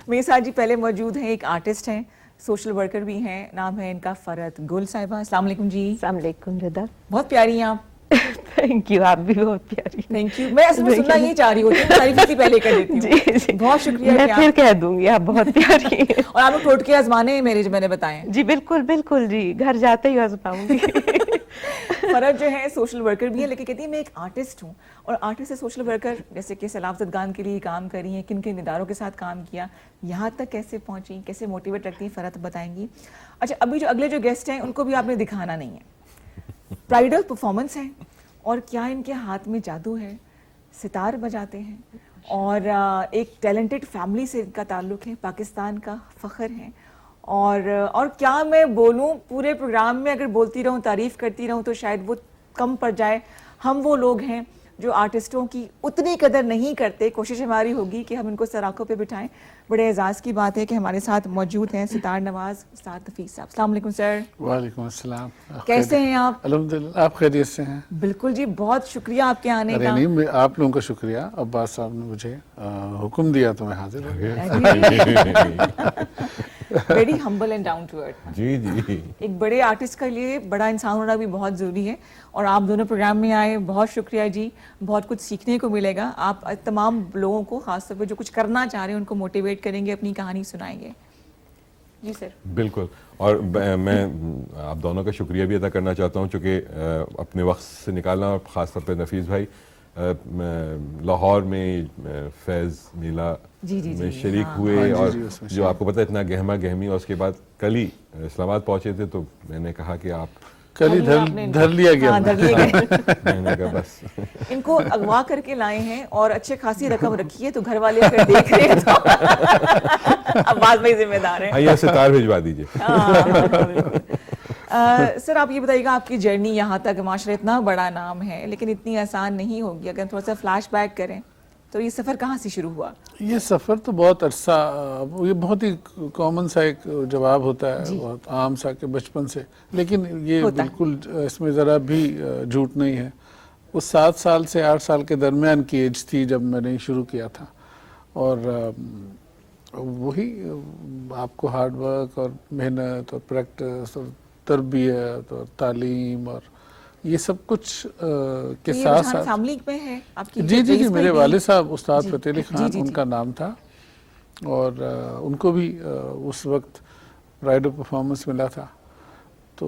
मेरे साथ जी पहले मौजूद हैं, एक आर्टिस्ट हैं, सोशल वर्कर भी हैं, नाम है इनका फ़रत गुल साहिबा। अस्सलाम वालेकुम जी। अस्सलाम वालेकुम रिदा। बहुत प्यारी हैं आप। थैंक यू, आप भी बहुत प्यारी। Thank you. मैं असल में सुनना ये चाह रही होती हूँ, तारीफ इससे पहले कर देती हूँ। जी, बहुत शुक्रिया। मैं कि फिर आप कह दूंगी आप बहुत प्यारी हैं। और आप लोग टोटके आजमाने हैं मेरे, जो मैंने बताए। जी बिल्कुल बिल्कुल जी, घर जाते ही आजमाऊंगी। फरत जो है सोशल वर्कर भी है, लेकिन कहती है मैं एक आर्टिस्ट हूँ। और आर्टिस्ट से सोशल वर्कर, जैसे कि सलाफ ज़दगान के लिए काम करी हैं, किन किन इदारों के साथ काम किया, यहाँ तक कैसे पहुँची, कैसे मोटिवेट रखती हैं, फरत बताएंगी। अच्छा, अभी जो अगले जो गेस्ट हैं उनको भी आपने दिखाना नहीं है। प्राइडल परफॉर्मेंस है, और क्या इनके हाथ में जादू है, सितार बजाते हैं, और एक टैलेंटेड फैमिली से इनका ताल्लुक़ है, पाकिस्तान का फ़ख्र है। और क्या मैं बोलूं, पूरे प्रोग्राम में अगर बोलती रहूं, तारीफ़ करती रहूं, तो शायद वो कम पड़ जाए। हम वो लोग हैं जो आर्टिस्टों की उतनी कदर नहीं करते। कोशिश हमारी होगी कि हम इनको सराखों पे बिठाएं। बड़े एजाज़ की बात है कि हमारे साथ मौजूद हैं सितार नवाज उस्ताद हफीज़ साहब। अस्सलाम वालेकुम सर। वालेकुम अस्सलाम। कैसे हैं आप? अल्हम्दुलिल्लाह, आप खैरियत से हैं? बिल्कुल जी, बहुत शुक्रिया आपके आने अरे का। नहीं, आप लोगों का शुक्रिया। अब्बास साहब ने मुझे हुक्म दिया तो मैं हाजिर हो गया। Very humble and down to earth. जी जी, एक बड़े आर्टिस्ट के लिए बड़ा इंसान होना भी बहुत ज़रूरी है। और आप दोनों प्रोग्राम में आए, बहुत शुक्रिया जी। बहुत कुछ सीखने को मिलेगा। आप तमाम लोगों को, खासतौर पर जो कुछ करना चाह रहे हैं, उनको मोटिवेट करेंगे, अपनी कहानी सुनाएंगे। जी सर। बिल्कुल। और मैं आप दोनों का शुक्रिया भी अदा करना चाहता हूँ, चूँकि अपने वक्त से निकालना, और ख़ासतौर पर नफीस भाई लाहौर में फैज़ मेला में शरीक हुए। हाँ, और जी, उसमें जो आपको पता है इतना गहमा गहमी, और उसके बाद कल ही इस्लामाबाद पहुँचे थे, तो मैंने कहा कि आप कल ही धर लिया गया। हाँ, धर लिए गए। मैंने कहा बस इनको अगवा करके लाए हैं, और अच्छे खासी रकम रखी है, तो घर वाले अगर देख रहे हैं तो अब्बास भाई जिम्मेदार हैं। हाँ, यहाँ से तार भिजवा दीजिए। सर, आप ये बताइएगा, आपकी जर्नी यहाँ तक, माशाल्लाह इतना बड़ा नाम है, लेकिन इतनी आसान नहीं होगी। अगर थोड़ा सा फ्लैशबैक करें तो ये सफ़र कहाँ से शुरू हुआ? ये सफ़र तो बहुत अरसा, ये बहुत ही कॉमन सा एक जवाब होता है, बहुत आम सा, के बचपन से। लेकिन ये बिल्कुल इसमें ज़रा भी झूठ नहीं है। वो 7 साल से 8 साल के दरमियान की एज थी जब मैंने शुरू किया था। और वही आपको हार्ड वर्क और मेहनत और प्रैक्टिस और तरबियत और तालीम और ये सब कुछ के साथ साथ फैमिली में है आपकी? जी, मेरे वालिद साहब उस्ताद फ़तेह अली खान, उनका नाम था। और उनको भी उस वक्त प्राइड ऑफ परफॉर्मेंस मिला था, तो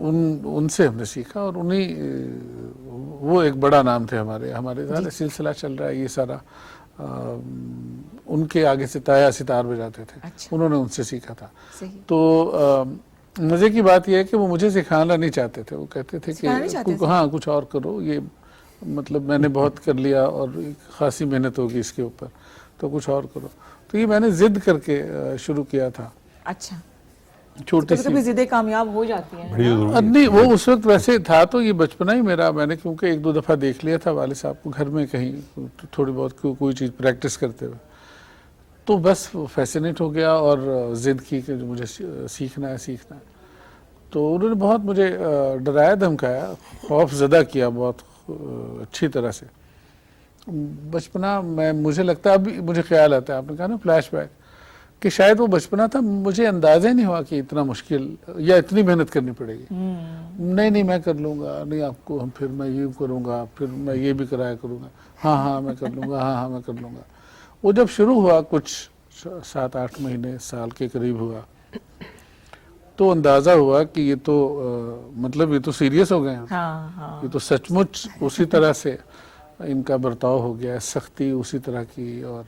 उनसे हमने सीखा। और उन्हीं, वो एक बड़ा नाम थे हमारे साथ सिलसिला चल रहा है ये सारा। उनके आगे से ताया सितार बजाते थे। अच्छा। उन्होंने उनसे सीखा था। तो मज़े की बात यह है कि वो मुझे सिखाना नहीं चाहते थे। वो कहते थे कि हाँ, कुछ और करो, ये मतलब मैंने बहुत कर लिया और ख़ासी मेहनत होगी इसके ऊपर, तो कुछ और करो। तो ये मैंने ज़िद करके शुरू किया था। अच्छा, छोटी सी ज़िद्दें कामयाब हो जाती हैं। नहीं, वो उस वक्त वैसे था, तो ये बचपना ही मेरा, मैंने क्योंकि 1-2 दफ़ा देख लिया था वालिद साहब को घर में कहीं थोड़ी बहुत कोई चीज़ प्रैक्टिस करते हुए। तो बस फैसिनेट हो गया और जिद की कि मुझे सीखना है सीखना है। तो उन्होंने बहुत मुझे डराया धमकाया, खौफ ज़दा किया बहुत अच्छी तरह से। बचपना में मुझे लगता है, अभी मुझे ख्याल आता है, आपने कहा ना फ्लैशबैक, कि शायद वो बचपना था, मुझे अंदाजा ही नहीं हुआ कि इतना मुश्किल या इतनी मेहनत करनी पड़ेगी। नहीं मैं कर लूँगा, नहीं आपको हम, फिर मैं ये करूँगा, फिर मैं ये भी कराया करूँगा, हाँ मैं कर लूँगा, हाँ मैं कर लूँगा। वो जब शुरू हुआ कुछ 7-8 महीने साल के करीब हुआ, तो अंदाज़ा हुआ कि ये तो मतलब ये तो सीरियस हो गए हैं। हाँ। ये तो सचमुच उसी तरह से इनका बर्ताव हो गया है, सख्ती उसी तरह की, और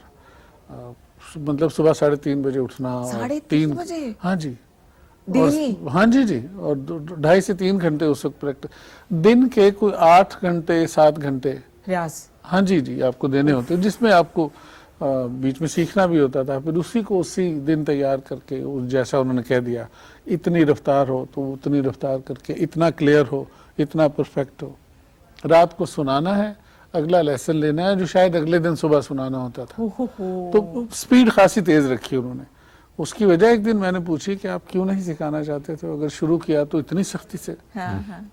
मतलब सुबह 3:30 बजे उठना और 3:30 बजे? हाँ जी, डेली? हाँ जी, और 2.5 से 3 घंटे उस वक्त प्रैक्टिस, दिन के कोई 8 घंटे 7 घंटे रियाज। हाँ जी आपको देने होते हैं, जिसमें आपको बीच में सीखना भी होता था। फिर उसी को उसी दिन तैयार करके, जैसा उन्होंने कह दिया, इतनी रफ्तार हो तो उतनी रफ्तार करके, इतना क्लियर हो, इतना परफेक्ट हो। रात को सुनाना है, अगला लेसन लेना है जो शायद अगले दिन सुबह सुनाना होता था। तो स्पीड खासी तेज रखी उन्होंने। उसकी वजह एक दिन मैंने पूछी कि आप क्यों नहीं सिखाना चाहते थे, अगर शुरू किया तो इतनी सख्ती से। हाँ।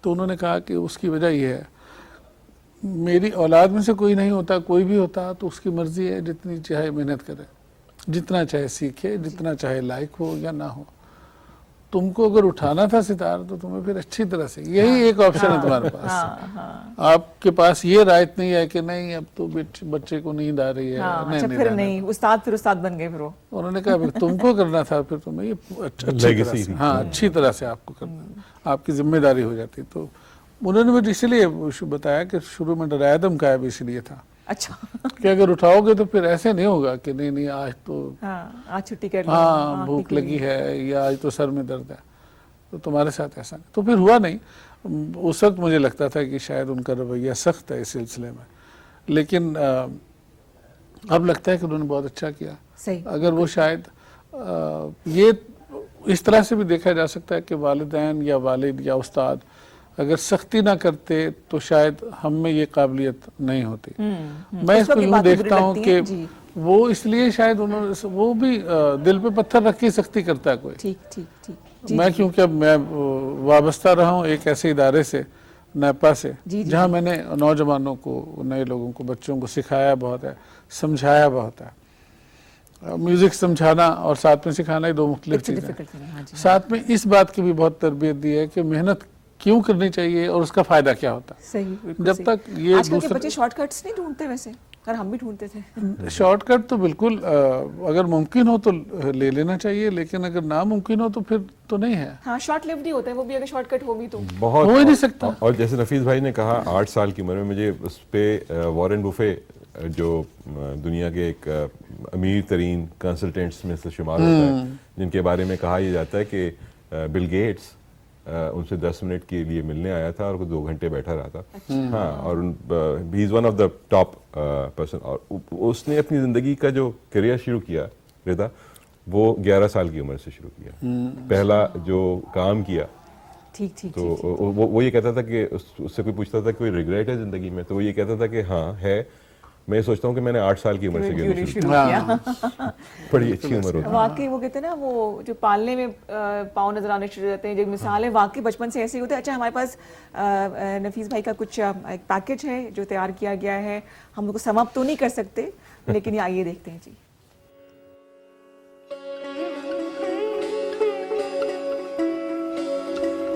तो उन्होंने कहा कि उसकी वजह यह है, मेरी औलाद में से कोई नहीं होता, कोई भी होता तो उसकी मर्जी है, जितनी चाहे मेहनत करे, जितना चाहे सीखे, जितना चाहे लायक हो या ना हो। तुमको अगर उठाना था सितार तो तुम्हें फिर अच्छी तरह से, यही एक ऑप्शन है तुम्हारे पास। आपके पास ये राइट नहीं है कि नहीं अब तो बच्चे को नींद आ रही है। अच्छा, फिर नहीं, उस्ताद बन गए फिर वो। उन्होंने कहा फिर तुमको करना था, फिर तुम्हें ये अच्छी तरह से आपको करना, आपकी जिम्मेदारी हो जाती। तो उन्होंने मुझे इसलिए बताया कि शुरू में डराया धमकाया भी इसलिए था। अच्छा। कि अगर उठाओगे तो फिर ऐसे नहीं होगा कि नहीं आज तो आज छुट्टी कर लो, हाँ भूख लगी है या आज तो सर में दर्द है, तो तुम्हारे साथ ऐसा नहीं। तो फिर हुआ नहीं। उस वक्त मुझे लगता था कि शायद उनका रवैया सख्त है इस सिलसिले में, लेकिन अब लगता है कि उन्होंने बहुत अच्छा किया। सही। अगर वो शायद ये इस तरह से भी देखा जा सकता है कि वालिदैन या वालिद या उस्ताद अगर सख्ती ना करते तो शायद हम में ये काबिलियत नहीं होती। मैं इसको यूँ देखता हूँ कि वो इसलिए शायद उन्होंने, वो भी दिल पे पत्थर रख के सख्ती करता है कोई। ठीक। मैं क्योंकि अब मैं वाबस्ता रहा हूँ एक ऐसे इदारे से, नैपा से, जहाँ मैंने नौजवानों को, नए लोगों को, बच्चों को सिखाया बहुत है, समझाया बहुत है। म्यूजिक समझाना और साथ में सिखाना ही दो मुख्तलिफ चीज़ें हैं। साथ में इस बात की भी बहुत तरबियत दी है कि मेहनत क्यों करनी चाहिए और उसका फायदा क्या होता है। सही। जब तक ये आजकल के बच्चे शॉर्टकट्स नहीं ढूंढते, वैसे और हम भी ढूंढते थे। शॉर्टकट तो बिल्कुल अगर मुमकिन हो तो ले लेना चाहिए, लेकिन अगर नामुमकिन हो तो फिर तो नहीं है। हाँ, शॉर्ट लिव्ड ही होता है वो भी, अगर शॉर्टकट हो भी तो बहुत हो ही नहीं सकता। और जैसे नफीस भाई ने कहा 8 साल की उम्र में मुझे उस पे वॉरेन बुफे जो दुनिया के एक अमीर तरीन कंसल्टेंट्स में से शुमार होता है, जिनके बारे में कहा यह जाता है कि बिल गेट्स उनसे 10 मिनट के लिए मिलने आया था और वो 2 घंटे बैठा रहा था। हाँ, और he is one of the top person. और उसने अपनी ज़िंदगी का जो करियर शुरू किया रिदा, वो 11 साल की उम्र से शुरू किया। पहला जो काम किया, ठीक। तो वो ये कहता था कि उससे कोई पूछता था कोई रिग्रेट है ज़िंदगी में, तो वो ये कहता था कि हाँ है। मैं सोचता हूँ कि मैंने 8 साल की उम्र से गिनना शुरू किया। बड़ी अच्छी उम्र होती है वाकई। वो कहते हैं ना, वो जो पालने में पाँव नजर आने शुरू हो जाते हैं, जो मिसाल है वाकई बचपन से ऐसे ही होते हैं। अच्छा, हमारे पास नफीस भाई का कुछ एक पैकेज है जो तैयार किया गया है, हम लोग समाप्त तो नहीं कर सकते, लेकिन आइए देखते हैं जी।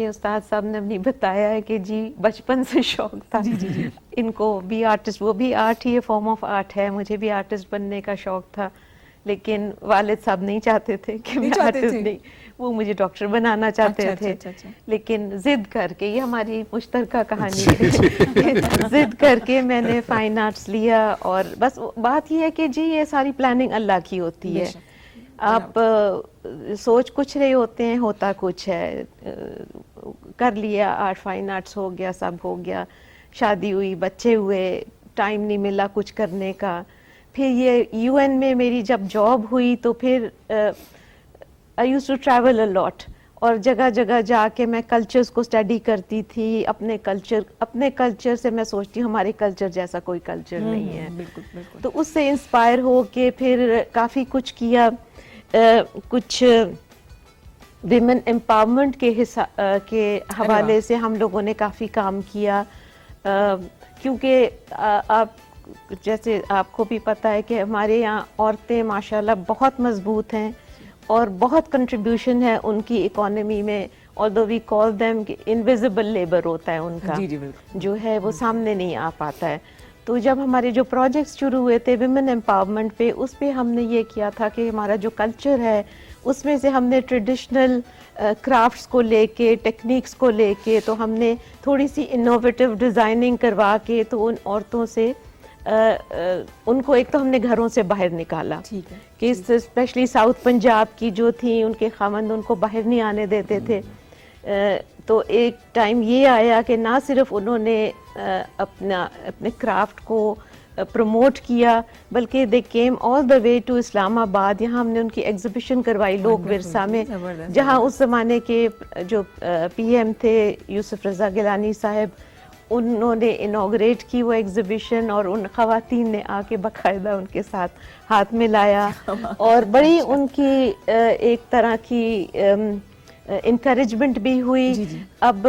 उस्ताद साहब ने भी बताया है कि जी बचपन से शौक था जी। इनको भी आर्टिस्ट, वो भी art he form of art है। मुझे भी आर्टिस्ट बनने का शौक था, लेकिन वालिद साहब नहीं चाहते थे कि मैं आर्टिस्ट नहीं, वो मुझे डॉक्टर बनाना चाहते थे। अच्छा। लेकिन जिद करके, ये हमारी मुश्तरका कहानी है, जिद करके मैंने फाइन आर्ट्स लिया। और बस बात ये है कि जी ये सारी प्लानिंग अल्लाह की होती है। आप सोच कुछ रहे होते हैं, होता कुछ है। कर लिया आर्ट, फाइन आर्ट्स हो गया, सब हो गया, शादी हुई, बच्चे हुए, टाइम नहीं मिला कुछ करने का। फिर ये यूएन में मेरी जब जॉब हुई तो फिर I used to travel a lot, और जगह जगह जाके मैं कल्चर्स को स्टडी करती थी, अपने कल्चर से मैं सोचती हूँ हमारे कल्चर जैसा कोई कल्चर नहीं है। बिल्कुल बिल्कुल। तो उससे इंस्पायर हो के फिर काफ़ी कुछ किया, कुछ विमेन एम्पावरमेंट के हवाले से हम लोगों ने काफ़ी काम किया, क्योंकि आप जैसे आपको भी पता है कि हमारे यहाँ औरतें माशाल्लाह बहुत मजबूत हैं और बहुत कंट्रीब्यूशन है उनकी इकोनॉमी में, although we call them invisible labour होता है उनका, जी जी बिल्कुल। जो है वो सामने नहीं आ पाता है। तो जब हमारे जो प्रोजेक्ट्स शुरू हुए थे विमेन एम्पावरमेंट पे, उस पे हमने ये किया था कि हमारा जो कल्चर है उसमें से हमने ट्रेडिशनल क्राफ्ट्स को लेके, टेक्निक्स को लेके, तो हमने थोड़ी सी इनोवेटिव डिज़ाइनिंग करवा के तो उन औरतों से उनको एक तो हमने घरों से बाहर निकाला, ठीक है, कि स्पेशली साउथ पंजाब की जो थी उनके खामंद उनको बाहर नहीं आने देते थे। तो एक टाइम ये आया कि ना सिर्फ उन्होंने अपने क्राफ्ट को प्रमोट किया, बल्कि they came all the way to Islamabad. यहाँ हमने उनकी एग्जीबिशन करवाई लोक विरसा में, जहाँ उस ज़माने के जो पीएम थे यूसुफ रज़ा गिलानी साहब, उन्होंने इनॉग्रेट की वो एग्जीबिशन और उन ख़वातीन ने आके बाकायदा उनके साथ हाथ मिलाया और बड़ी उनकी एक तरह की इनकरेजमेंट भी हुई। अब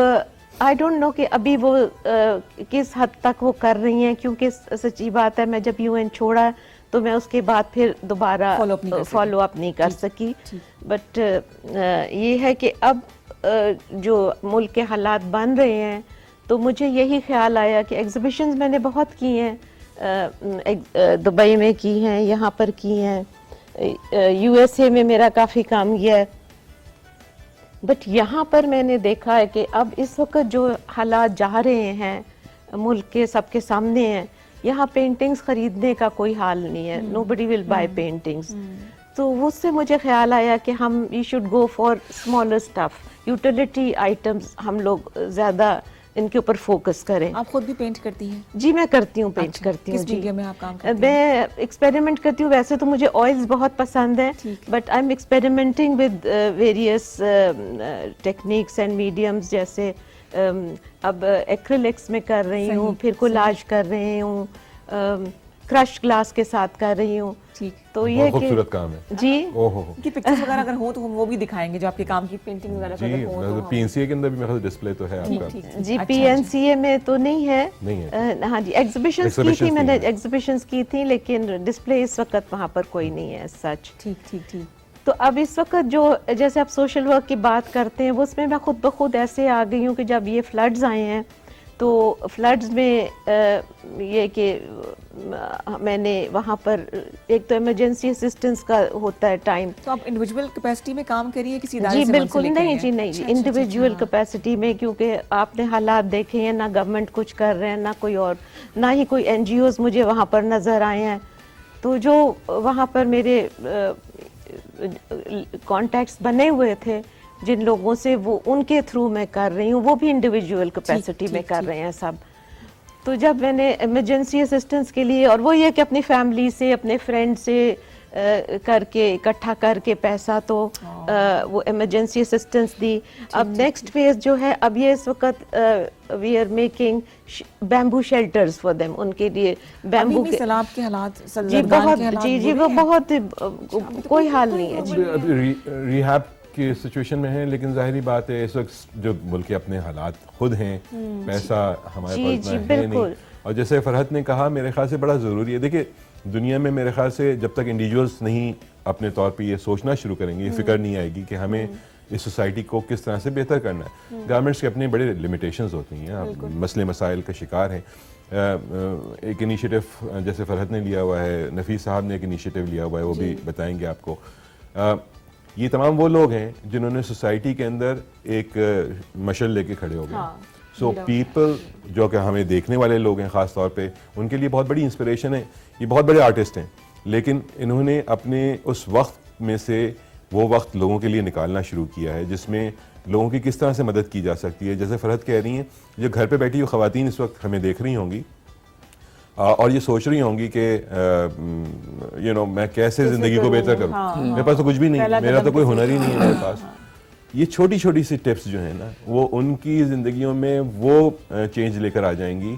आई डोंट नो कि अभी वो किस हद तक वो कर रही हैं, क्योंकि सच्ची बात है मैं जब यूएन छोड़ा तो मैं उसके बाद फिर दोबारा फॉलो अप नहीं कर सकी। बट ये है कि अब जो मुल्क के हालात बन रहे हैं तो मुझे यही ख्याल आया कि एग्जीबिशंस मैंने बहुत की हैं, दुबई में की हैं, यहाँ पर की हैं, यूएसए में मेरा काफ़ी काम किया है। बट यहाँ पर मैंने देखा है कि अब इस वक्त जो हालात जा रहे हैं मुल्क के सबके सामने हैं, यहाँ पेंटिंग्स खरीदने का कोई हाल नहीं है, नोबडी विल बाय पेंटिंग्स। तो उससे मुझे ख्याल आया कि हम we should go for smaller stuff, utility items हम लोग ज़्यादा इनके ऊपर फोकस करें। आप खुद भी पेंट करती हैं? जी मैं करती हूँ, पेंट करती हूँ। किस मीडियम में आप काम करती हैं? मैं एक्सपेरिमेंट करती हूँ, वैसे तो मुझे ऑयल्स बहुत पसंद है, but I am experimenting with various techniques and mediums, जैसे अब एक्रिलिक्स में कर रही हूँ, फिर कोलाज कर रही हूँ, क्रश ग्लास के साथ कर रही हूँ। ठीक, तो ये खूबसूरत काम है जी। ओहो, की पिक्चर्स वगैरह अगर हो तो हम वो भी दिखाएंगे, जो आपके काम की पेंटिंग वगैरह जी। अगर हो तो पीएनसीए के अंदर भी मेरा डिस्प्ले तो है आपका? जी पीएनसीए में तो नहीं है, हाँ जी एग्जीबिशंस की थी मैंने, एग्जीबिशंस की थी, लेकिन डिस्प्ले इस वक्त वहाँ पर कोई नहीं है सच। ठीक ठीक ठीक। तो अब इस वक्त जो जैसे आप सोशल वर्क की बात करते हैं, वो उसमें मैं खुद ब खुद ऐसे आ गई हूँ कि जब ये फ्लड्स आए हैं तो फ्लड्स में ये कि मैंने वहाँ पर एक तो इमरजेंसी असिस्टेंस का होता है टाइम। तो आप इंडिविजुअल कैपेसिटी में काम करिए किसी इदारे जी से बिल्कुल नहीं जी, नहीं जी, इंडिविजुअल कैपेसिटी में, क्योंकि आपने हालात देखे हैं, ना गवर्नमेंट कुछ कर रहे हैं, ना कोई और, ना ही कोई एनजीओज मुझे वहाँ पर नज़र आए हैं। तो जो वहाँ पर मेरे कॉन्टैक्ट्स बने हुए थे जिन लोगों से, वो उनके थ्रू मैं कर रही हूँ, वो भी इंडिविजुअल कैपेसिटी में कर रहे हैं सब। तो जब मैंने इमरजेंसी असिस्टेंस के लिए, और वो ये कि अपनी फैमिली से, अपने फ्रेंड से करके इकट्ठा करके पैसा, तो वो इमरजेंसी असिस्टेंस दी। अब नेक्स्ट फेज जो है, अब ये इस वक्त we are making bamboo shelters for them, उनके लिए बैम्बू के सैलाब के हालात, जी बहुत, जी वो बहुत कोई हाल नहीं है जी। रिहैब की सिचुएशन में है, लेकिन जाहिर बात है इस वक्त जो मुल्क के अपने हालात खुद हैं, पैसा हमारे पास इतना है नहीं। और जैसे फरहत ने कहा, मेरे ख्याल से बड़ा ज़रूरी है। देखिए दुनिया में मेरे ख्याल से जब तक इंडिविजुअल्स नहीं अपने तौर पे ये सोचना शुरू करेंगे, ये फिक्र नहीं आएगी कि हमें इस सोसाइटी को किस तरह से बेहतर करना है। गवर्नमेंट्स के अपने बड़े लिमिटेशंस होती हैं, आप मसले मसाइल का शिकार हैं। एक इनिशिएटिव जैसे फरहत ने लिया हुआ है, नफीस साहब ने एक इनिशिएटिव लिया हुआ है, वो भी बताएंगे आपको। ये तमाम वो लोग हैं जिन्होंने सोसाइटी के अंदर एक मशल लेके खड़े हो गए। सो पीपल जो कि हमें देखने वाले लोग हैं ख़ास तौर पे, उनके लिए बहुत बड़ी इंस्पिरेशन है। ये बहुत बड़े आर्टिस्ट हैं, लेकिन इन्होंने अपने उस वक्त में से वो वक्त लोगों के लिए निकालना शुरू किया है जिसमें लोगों की किस तरह से मदद की जा सकती है। जैसे फरहत कह रही हैं, जो घर पे बैठी हुई ख़वातीन इस वक्त हमें देख रही होंगी और ये सोच रही होंगी कि मैं कैसे ज़िंदगी को बेहतर करूँ। मेरे पास तो कुछ भी नहीं, मेरा तो कोई हुनर ही नहीं है मेरे पास, ये छोटी छोटी सी टिप्स जो है ना वो उनकी ज़िंदगियों में वो चेंज लेकर आ जाएंगी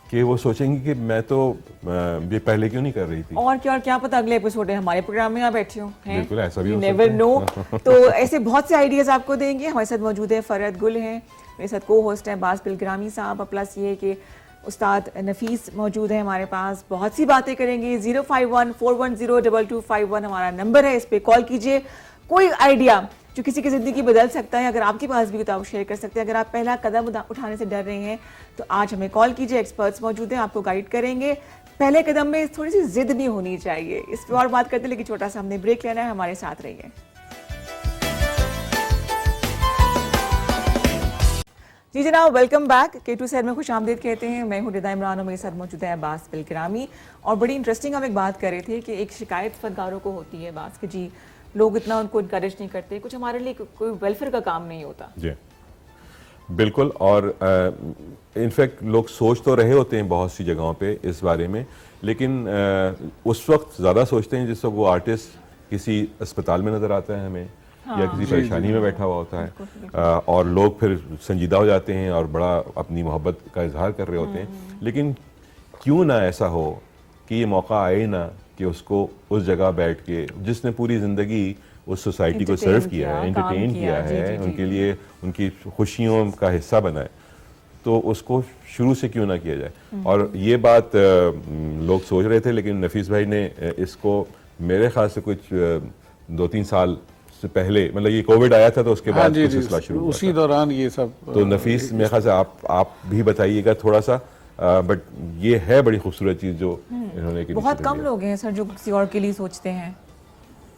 कि वो सोचेंगी कि मैं तो ये पहले क्यों नहीं कर रही थी। और क्या पता अगले एपिसोड है हमारे प्रोग्राम में आप बैठे हो हैं। बिल्कुल, ऐसा भी हो नेवर सकता है। नो। तो ऐसे बहुत से आइडियाज आपको देंगे। हमारे साथ मौजूद है फरहत गुल हैं, मेरे साथ को होस्ट हैं बास बिलग्रामी साहब, प्लस ये कि उस्ताद नफीस मौजूद है हमारे पास। बहुत सी बातें करेंगे। 051-410-2251 हमारा नंबर है, इस पर कॉल कीजिए। कोई आइडिया जो किसी की ज़िंदगी बदल सकता है, अगर आपके पास भी हो तो आप शेयर कर सकते हैं। अगर आप पहला कदम उठाने से डर रहे हैं तो आज हमें कॉल कीजिए। एक्सपर्ट्स मौजूद हैं, आपको गाइड करेंगे। पहले कदम में थोड़ी सी जिद नहीं होनी चाहिए। इस पर और बात करते हैं, लेकिन छोटा सा हमने ब्रेक लेना है। हमारे साथ रहिए। जी जनाब, वेलकम बैक। K2 सैर में खुश आमदीद कहते हैं। मैं हूँ रिदा इमरान और मेरे साथ मौजूद है बास बिलग्रामी। और बड़ी इंटरेस्टिंग हम एक बात कर रहे थे कि एक शिकायत फनकारों को होती है बास कि जी लोग इतना उनको इनकरेज नहीं करते, कुछ हमारे लिए कोई वेलफेयर का काम नहीं होता। जी बिल्कुल। और इनफैक्ट लोग सोच तो रहे होते हैं बहुत सी जगहों पे इस बारे में, लेकिन उस वक्त ज़्यादा सोचते हैं जिस वक्त वो आर्टिस्ट किसी अस्पताल में नज़र आता है हमें, या किसी परेशानी में बैठा हुआ होता है, और लोग फिर संजीदा हो जाते हैं और बड़ा अपनी मोहब्बत का इजहार कर रहे होते हैं। लेकिन क्यों ना ऐसा हो कि ये मौका आए ना कि उसको उस जगह बैठ के जिसने पूरी ज़िंदगी उस सोसाइटी को सर्व किया है, एंटरटेन किया है, उनके लिए उनकी खुशियों का हिस्सा बना है, तो उसको शुरू से क्यों ना किया जाए। और ये बात लोग सोच रहे थे, लेकिन नफीस भाई ने इसको मेरे ख्याल से कुछ 2-3 साल से पहले, मतलब ये कोविड आया था तो उसके बाद जी, सिलसिला शुरू हुआ उसी था। दौरान ये सब तो नफीस मेरे ख्याल से आप भी बताइएगा थोड़ा सा, बट ये है बड़ी खूबसूरत चीज़ जो इन्होंने की। बहुत कम लोग हैं सर जो किसी और के लिए सोचते हैं।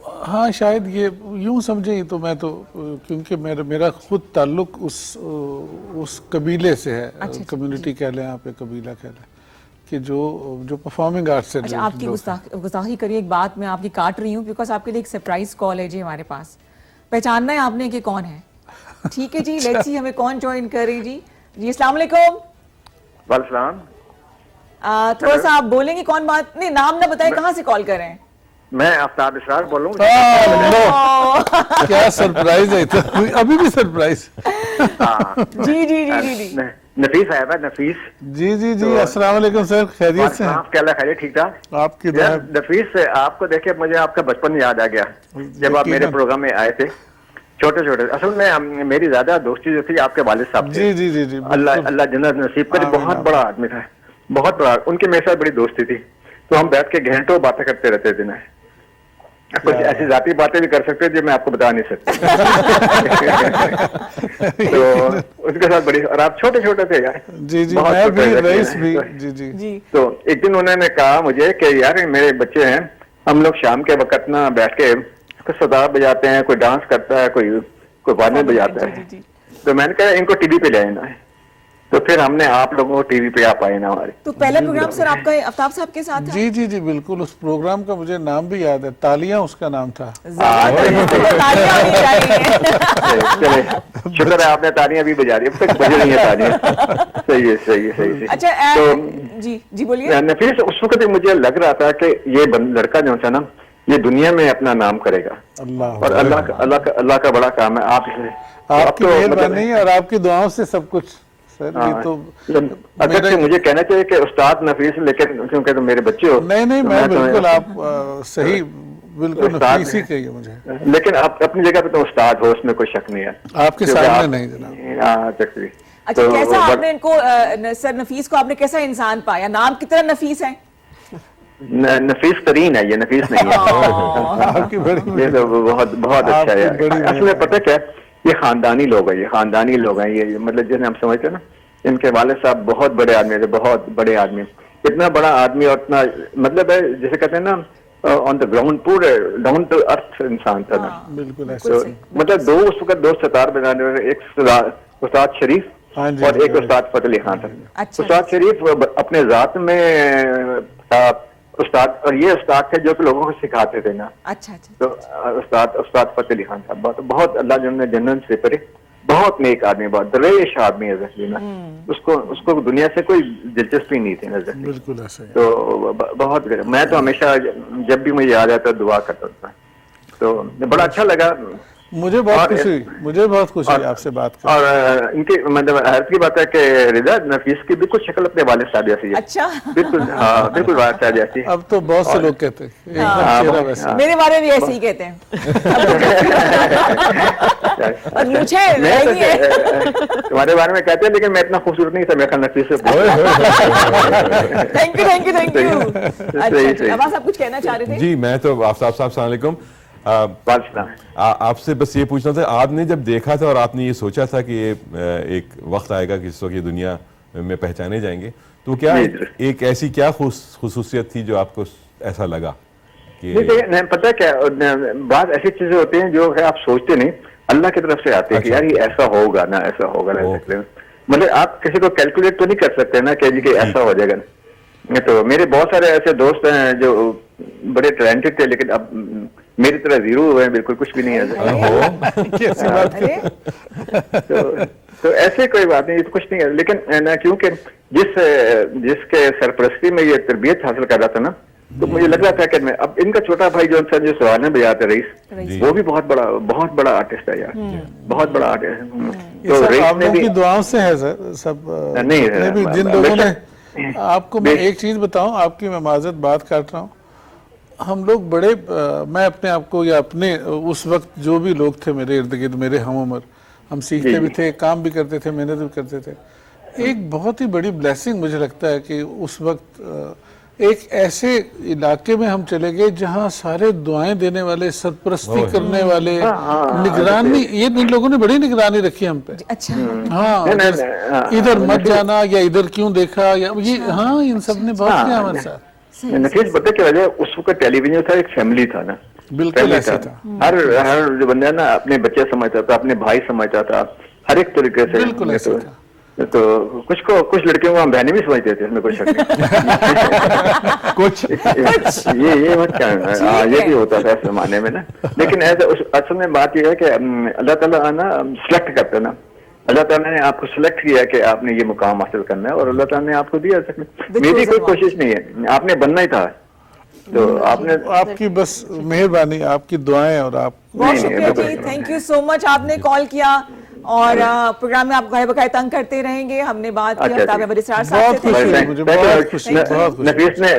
हाँ, शायद ये यूं समझे तो मैं तो, क्योंकि मेरा खुद ताल्लुक उस कबीले से है। अच्छा, कम्युनिटी कह लें, आप एक कबीला कह लें, कि जो परफॉर्मिंग आर्ट से अच्छा, आपकी गुस्ताखी करिए, एक बात मैं आपकी काट रही हूँ बिकॉज आपके लिए एक सरप्राइज कॉल है जी हमारे पास। पहचानना है आपने कि कौन है? ठीक है जी, लेट्स सी हमें कौन ज्वाइन कर रही जी। जी अस्सलाम वालेकुम। वालेकुम। थोड़ा सा आप बोलेंगे कौन बात, नहीं नाम ना बताए, कहाँ से कॉल कर रहे हैं? मैं आफ्ताब इसरार बोल रहा क्या सरप्राइज है, अभी भी सरप्राइज। हूँ। जी जी जी जी जी नफीस आया था, नफीस। जी अस्सलाम वालेकुम सर, खैरियत से हैं? आप क्या खैरियत, ठीक ठाक? आपकी यार नफीस, आपको देखे मुझे आपका बचपन याद आ गया जब आप मेरे प्रोग्राम में आए थे, छोटे छोटे। असल में मेरी ज्यादा दोस्ती जो थी आपके वालिद साहब थे। जी अल्लाह जन्नत नसीब करे। बहुत बड़ा आदमी था, बहुत बड़ा। उनकी मेरे साथ बड़ी दोस्ती थी, तो हम बैठ के घंटों बातें करते रहते थे ना। कुछ ऐसी जाती बातें भी कर सकते जो मैं आपको बता नहीं सकता। तो उसके साथ बड़ी, और आप छोटे छोटे थे यार। जी मैं भी, रईस भी। जी तो एक दिन उन्होंने कहा मुझे कि यार मेरे बच्चे हैं, हम लोग शाम के वक्त ना बैठ के कोई सतार बजाते हैं, कोई डांस करता है, कोई वादन बजाता है। तो मैंने कहा इनको टीवी पे ले आना है। तो फिर हमने आप लोगों को टीवी पे आप आए ना हमारे। तो पहला प्रोग्राम सर आपका आफ्ताब साहब के साथ था? जी बिल्कुल। उस प्रोग्राम का मुझे नाम भी याद है, तालियां उसका नाम था। चले शुक्र है आपने तालियां भी बजा दी, अब तक बज रही है तालियां। सही है। अच्छा तो जी बोलिए। नफीस, उस वक्त मुझे लग रहा था कि ये लड़का जो था ना, ये दुनिया में अपना नाम करेगा, और अल्लाह का बड़ा काम है। आपकी मेहरबानी और आपकी दुआओं से सब कुछ सर। ये तो अगर से मुझे कहना चाहिए कि उस्ताद नफीस, लेकिन क्योंकि तुम मेरे बच्चे हो। नहीं मैं बिल्कुल, आप सही, बिल्कुल नफीस ही कहिए मुझे। लेकिन आप अपनी जगह पे तो उस्ताद हो, उसमें कोई शक नहीं है। आपके सामने नहीं जनाब। अच्छा, कैसा आपने इनको सर नफीस को आपने कैसा इंसान पाया? नाम कितना नफीस है? नफीस तरीन है ये, नफीस नहीं है। आपकी बड़ी, ये तो बहुत अच्छा है। असल में पता क्या, ये खानदानी लोग हैं, ये मतलब जैसे हम समझते हैं ना, इनके वाले साहब बहुत बड़े आदमी थे, बहुत बड़े आदमी। इतना बड़ा आदमी और इतना, मतलब है जैसे कहते हैं ना, ऑन द ग्राउंड, पूरे डाउन टू अर्थ इंसान था ना। बिल्कुल ऐसे। तो मतलब उस वक्त दो सितार बजाने वाले, एक उस्ताद शरीफ और एक उस्ताद फतेह अली खान था। उस्ताद शरीफ अपने जात में उस्ताद, और ये उस्ताद थे जो कि लोगों को सिखाते थे ना। अच्छा। तो उस्ताद फतेह अली खान साहब बहुत अल्लाह जिन्होंने जन्नत से करे, बहुत नेक आदमी, बहुत दरवेश आदमी है जहली ना। उसको दुनिया से कोई दिलचस्पी नहीं थी नजर। बिल्कुल ऐसे। तो बहुत, मैं तो हमेशा जब भी मुझे याद आता दुआ करता था। तो बड़ा अच्छा लगा मुझे बहुत खुशी हुई आपसे बात कर। और इनकी मतलब हर्ष की बात है कि रिजा नफीस की बिल्कुल शक्ल अपने वालिद साहब जैसी है। अच्छा। बिल्कुल, हाँ बिल्कुल वालिद साहब जैसी। अब तो बहुत से लोग कहते हैं एकदम चेहरा वैसा। मेरे बारे में भी ऐसे ही कहते हैं। और मुझे तुम्हारे बारे में कहते हैं, लेकिन मैं इतना खूबसूरत नहीं था मेरे ख्याल नफीस से। Thank you thank you thank you. अच्छा, अब्बास आप कुछ कहना चाह रहे थे? जी, मैं तो आफ्ताब साहब अस्सलाम वालेकुम। आपसे बस ये पूछना था, आपने जब देखा था और आपने ये सोचा था कि ये एक वक्त आएगा कि इस वक्त ये दुनिया में पहचाने जाएंगे, तो क्या एक ऐसी क्या खुसूसियत थी जो आपको ऐसा लगा कि नहीं, पता क्या, बात ऐसी चीजें होती हैं जो है आप सोचते नहीं, अल्लाह की तरफ से आते हैं कि यार ये ऐसा होगा ना, ऐसा होगा ना। मतलब आप किसी को कैलकुलेट तो नहीं कर सकते ना कि ऐसा हो जाएगा। तो मेरे बहुत सारे ऐसे दोस्त हैं जो बड़े टैलेंटेड थे, लेकिन अब मेरी तरह जीरो हुए हैं, बिल्कुल कुछ भी नहीं है। तो ऐसे कोई बात नहीं, ये तो कुछ नहीं है। लेकिन ना, क्योंकि जिसके सरपरस्ती में ये तरबियत हासिल कर रहा था ना, तो मुझे लग रहा था कि मैं अब इनका छोटा भाई जो सवाल में बजाते रईस, वो भी बहुत बड़ा आर्टिस्ट है यार, बहुत बड़ा आर्टिस्ट। तो आप लोगों की दुआओं से है सर सब। नहीं, जिन लोगों ने आपको, मैं एक चीज बताऊं, आपकी मैं माजरत बात काट रहा हूं, हम लोग बड़े मैं अपने आप को या अपने उस वक्त जो भी लोग थे मेरे इर्द गिर्द, मेरे हम उम्र, हम सीखते भी थे, काम भी करते थे, मेहनत भी करते थे। एक बहुत ही बड़ी ब्लेसिंग मुझे लगता है कि उस वक्त एक ऐसे इलाके में हम चले गए जहां सारे दुआएं देने वाले, सरपरस्ती करने वाले, निगरानी, ये इन लोगों ने बड़ी निगरानी रखी हम पे। अच्छा। हाँ, इधर मत जाना, या इधर क्यों देखा, या ये, हाँ, इन सब ने बहुत किया हमारे साथ। नफीस पता क्या वजह, उस वक्त टेलीविजन था, एक फैमिली था ना, बिल्कुल ऐसा था। हर जो बंदा ना अपने बच्चे समझता था, अपने भाई समझता था, हर एक तरीके से। बिल्कुल ऐसा था। तो कुछ लड़कियों को हम बहनें भी समझते थे, इसमें कोई शक नहीं। कुछ ये मत कहना, ये भी होता था इस जमाने में ना। लेकिन ऐसा असल में बात यह है कि अल्लाह ताला ना सिलेक्ट करते ना, अल्लाह ताला ने आपको सिलेक्ट किया कि आपने ये मुकाम हासिल करना है, और अल्लाह ताला ने आपको दिया। मेरी कोई कोशिश नहीं है, आपने बनना ही था। तो आपने, आपकी बस मेहरबानी, आपकी दुआएं और आप। बहुत शुक्रिया जी, थैंक यू सो मच, आपने कॉल किया और प्रोग्राम में आपको बकाए तंग करते रहेंगे। हमने बात की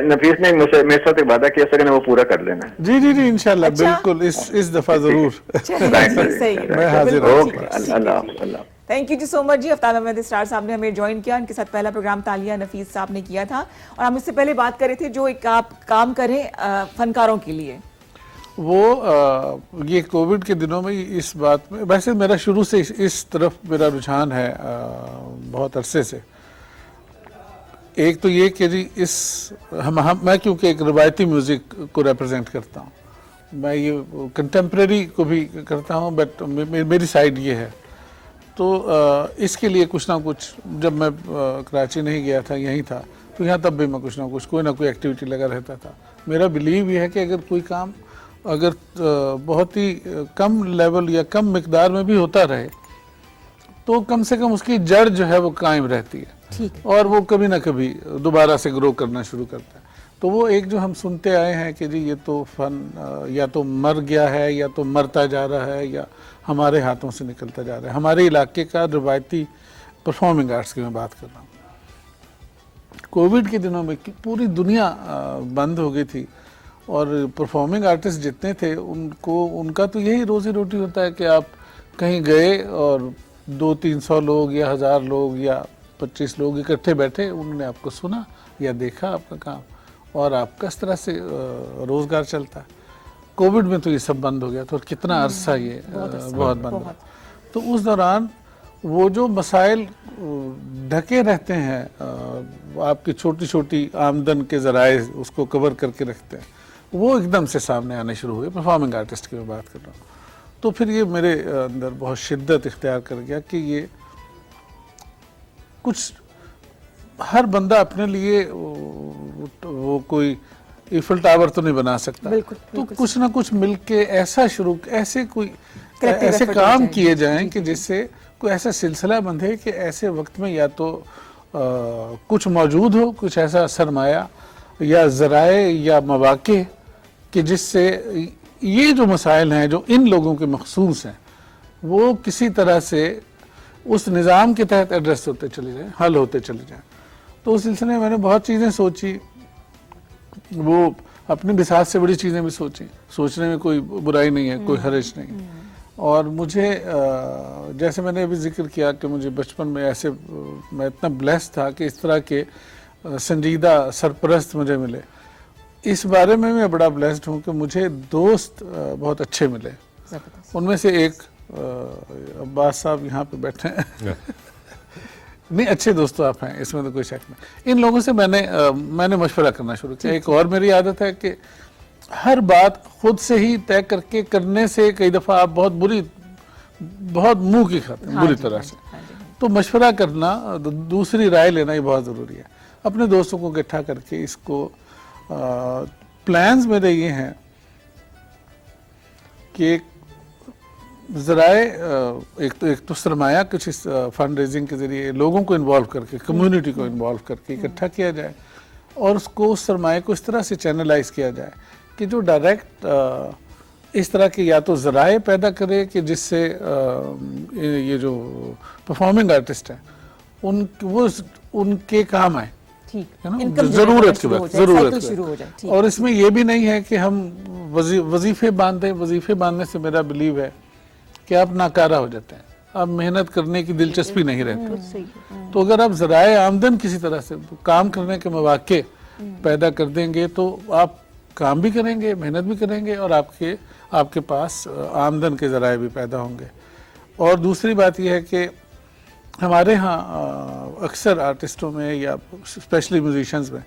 नफीस ने मेरे साथ एक वादा किया सर, वो पूरा कर लेना। जी जी जी, इंशाल्लाह। बिल्कुल, इस दफा जरूर। मैं हाजिर हूं। थैंक यू जी सो मच जी। आफ्ताब अहमद इसरार साहब ने हमें ज्वाइन किया, उनके साथ पहला प्रोग्राम तालिया नफीस साहब ने किया था, और हम इससे पहले बात कर रहे थे जो एक आप काम करें फनकारों के लिए। वो ये कोविड के दिनों में इस बात में, वैसे मेरा शुरू से इस तरफ मेरा रुझान है बहुत अरसे से। एक तो ये कि जी मैं क्योंकि एक रवायती म्यूज़िक को रिप्रेजेंट करता हूँ, मैं ये कंटेम्प्रेरी को भी करता हूँ, बट मेरी साइड ये है। तो इसके लिए कुछ ना कुछ, जब मैं कराची नहीं गया था, यहीं था, तो यहाँ तब भी मैं कुछ ना कुछ, कोई ना कोई एक्टिविटी लगा रहता था। मेरा बिलीव ये है कि अगर कोई काम अगर बहुत ही कम लेवल या कम मिकदार में भी होता रहे, तो कम से कम उसकी जड़ जो है वो कायम रहती है, और वो कभी ना कभी दोबारा से ग्रो करना शुरू करता है। तो वो एक जो हम सुनते आए हैं कि जी ये तो फन या तो मर गया है, या तो मरता जा रहा है, या हमारे हाथों से निकलता जा रहा है। हमारे इलाके का रवायती परफॉर्मिंग आर्ट्स की मैं बात कर रहा हूँ। कोविड के दिनों में पूरी दुनिया बंद हो गई थी, और परफॉर्मिंग आर्टिस्ट जितने थे उनका तो यही रोजी रोटी होता है कि आप कहीं गए और 200-300 लोग या 1000 लोग या 25 लोग इकट्ठे बैठे, उन्होंने आपको सुना या देखा आपका काम, और आपका इस तरह से रोजगार चलता है। कोविड में तो ये सब बंद हो गया था, और कितना अरसा ये बहुत बंद रहा। तो उस दौरान वो जो मसाइल ढके रहते हैं, आपकी छोटी छोटी आमदन के ज़राए उसको कवर करके रखते हैं, वो एकदम से सामने आने शुरू हुए। परफॉर्मिंग आर्टिस्ट की मैं बात कर रहा हूँ। तो फिर ये मेरे अंदर बहुत शिद्दत इख्तियार कर गया कि ये कुछ, हर बंदा अपने लिए वो कोई ईफल टावर तो नहीं बना सकता। तो कुछ ना कुछ मिलके ऐसे काम किए जाएं कि जिससे कोई ऐसा सिलसिला बंधे कि ऐसे वक्त में या तो कुछ मौजूद हो, कुछ ऐसा सरमाया या ज़राए या मौक़े कि जिससे ये जो मसाइल हैं जो इन लोगों के मखसूस हैं, वो किसी तरह से उस निज़ाम के तहत एड्रेस होते चले जाएं, हल होते चले जाएं। तो उस सिलसिले में मैंने बहुत चीज़ें सोची, वो अपनी बिसात से बड़ी चीज़ें भी सोची, सोचने में कोई बुराई नहीं है, कोई हर्ज नहीं। और मुझे जैसे मैंने अभी जिक्र किया कि मुझे बचपन में ऐसे मैं इतना ब्लेस्ड था कि इस तरह के संजीदा सरपरस्त मुझे मिले। इस बारे में मैं बड़ा ब्लेस्ड हूँ कि मुझे दोस्त बहुत अच्छे मिले। उनमें से एक अब्बास साहब यहाँ पे बैठे हैं नहीं, अच्छे दोस्तों आप हैं, इसमें तो कोई शक नहीं। इन लोगों से मैंने मशवरा करना शुरू किया। एक और मेरी आदत है कि हर बात खुद से ही तय करके करने से कई दफ़ा आप बहुत मुंह की खाते हैं, बुरी तरह से। तो मशवरा करना, दूसरी राय लेना ही बहुत ज़रूरी है। अपने दोस्तों को इकट्ठा करके इसको प्लान्स मेरे ये हैं कि ज़राए एक तो सरमाया कुछ इस फंड रेजिंग के ज़रिए लोगों को इन्वॉल्व करके, कम्युनिटी को इन्वॉल्व करके इकट्ठा किया जाए और उसको उस सरमाए को इस तरह से चैनलाइज किया जाए कि जो डायरेक्ट इस तरह के या तो ज़राए पैदा करे कि जिससे ये जो परफॉर्मिंग आर्टिस्ट हैं उनके काम आए, है ना, ज़रूरत के वक्त, ज़रूरत। और इसमें यह भी नहीं है कि हम वजीफे बांधे। वजीफे बांधने से मेरा बिलीव है कि आप नाकारा हो जाते हैं, आप मेहनत करने की दिलचस्पी नहीं रहती। तो अगर आप ज़राए आमदन किसी तरह से काम करने के मौके पैदा कर देंगे तो आप काम भी करेंगे, मेहनत भी करेंगे और आपके पास आमदन के ज़राए भी पैदा होंगे। और दूसरी बात यह है कि हमारे यहाँ अक्सर आर्टिस्टों में या स्पेशली म्यूजिशियंस में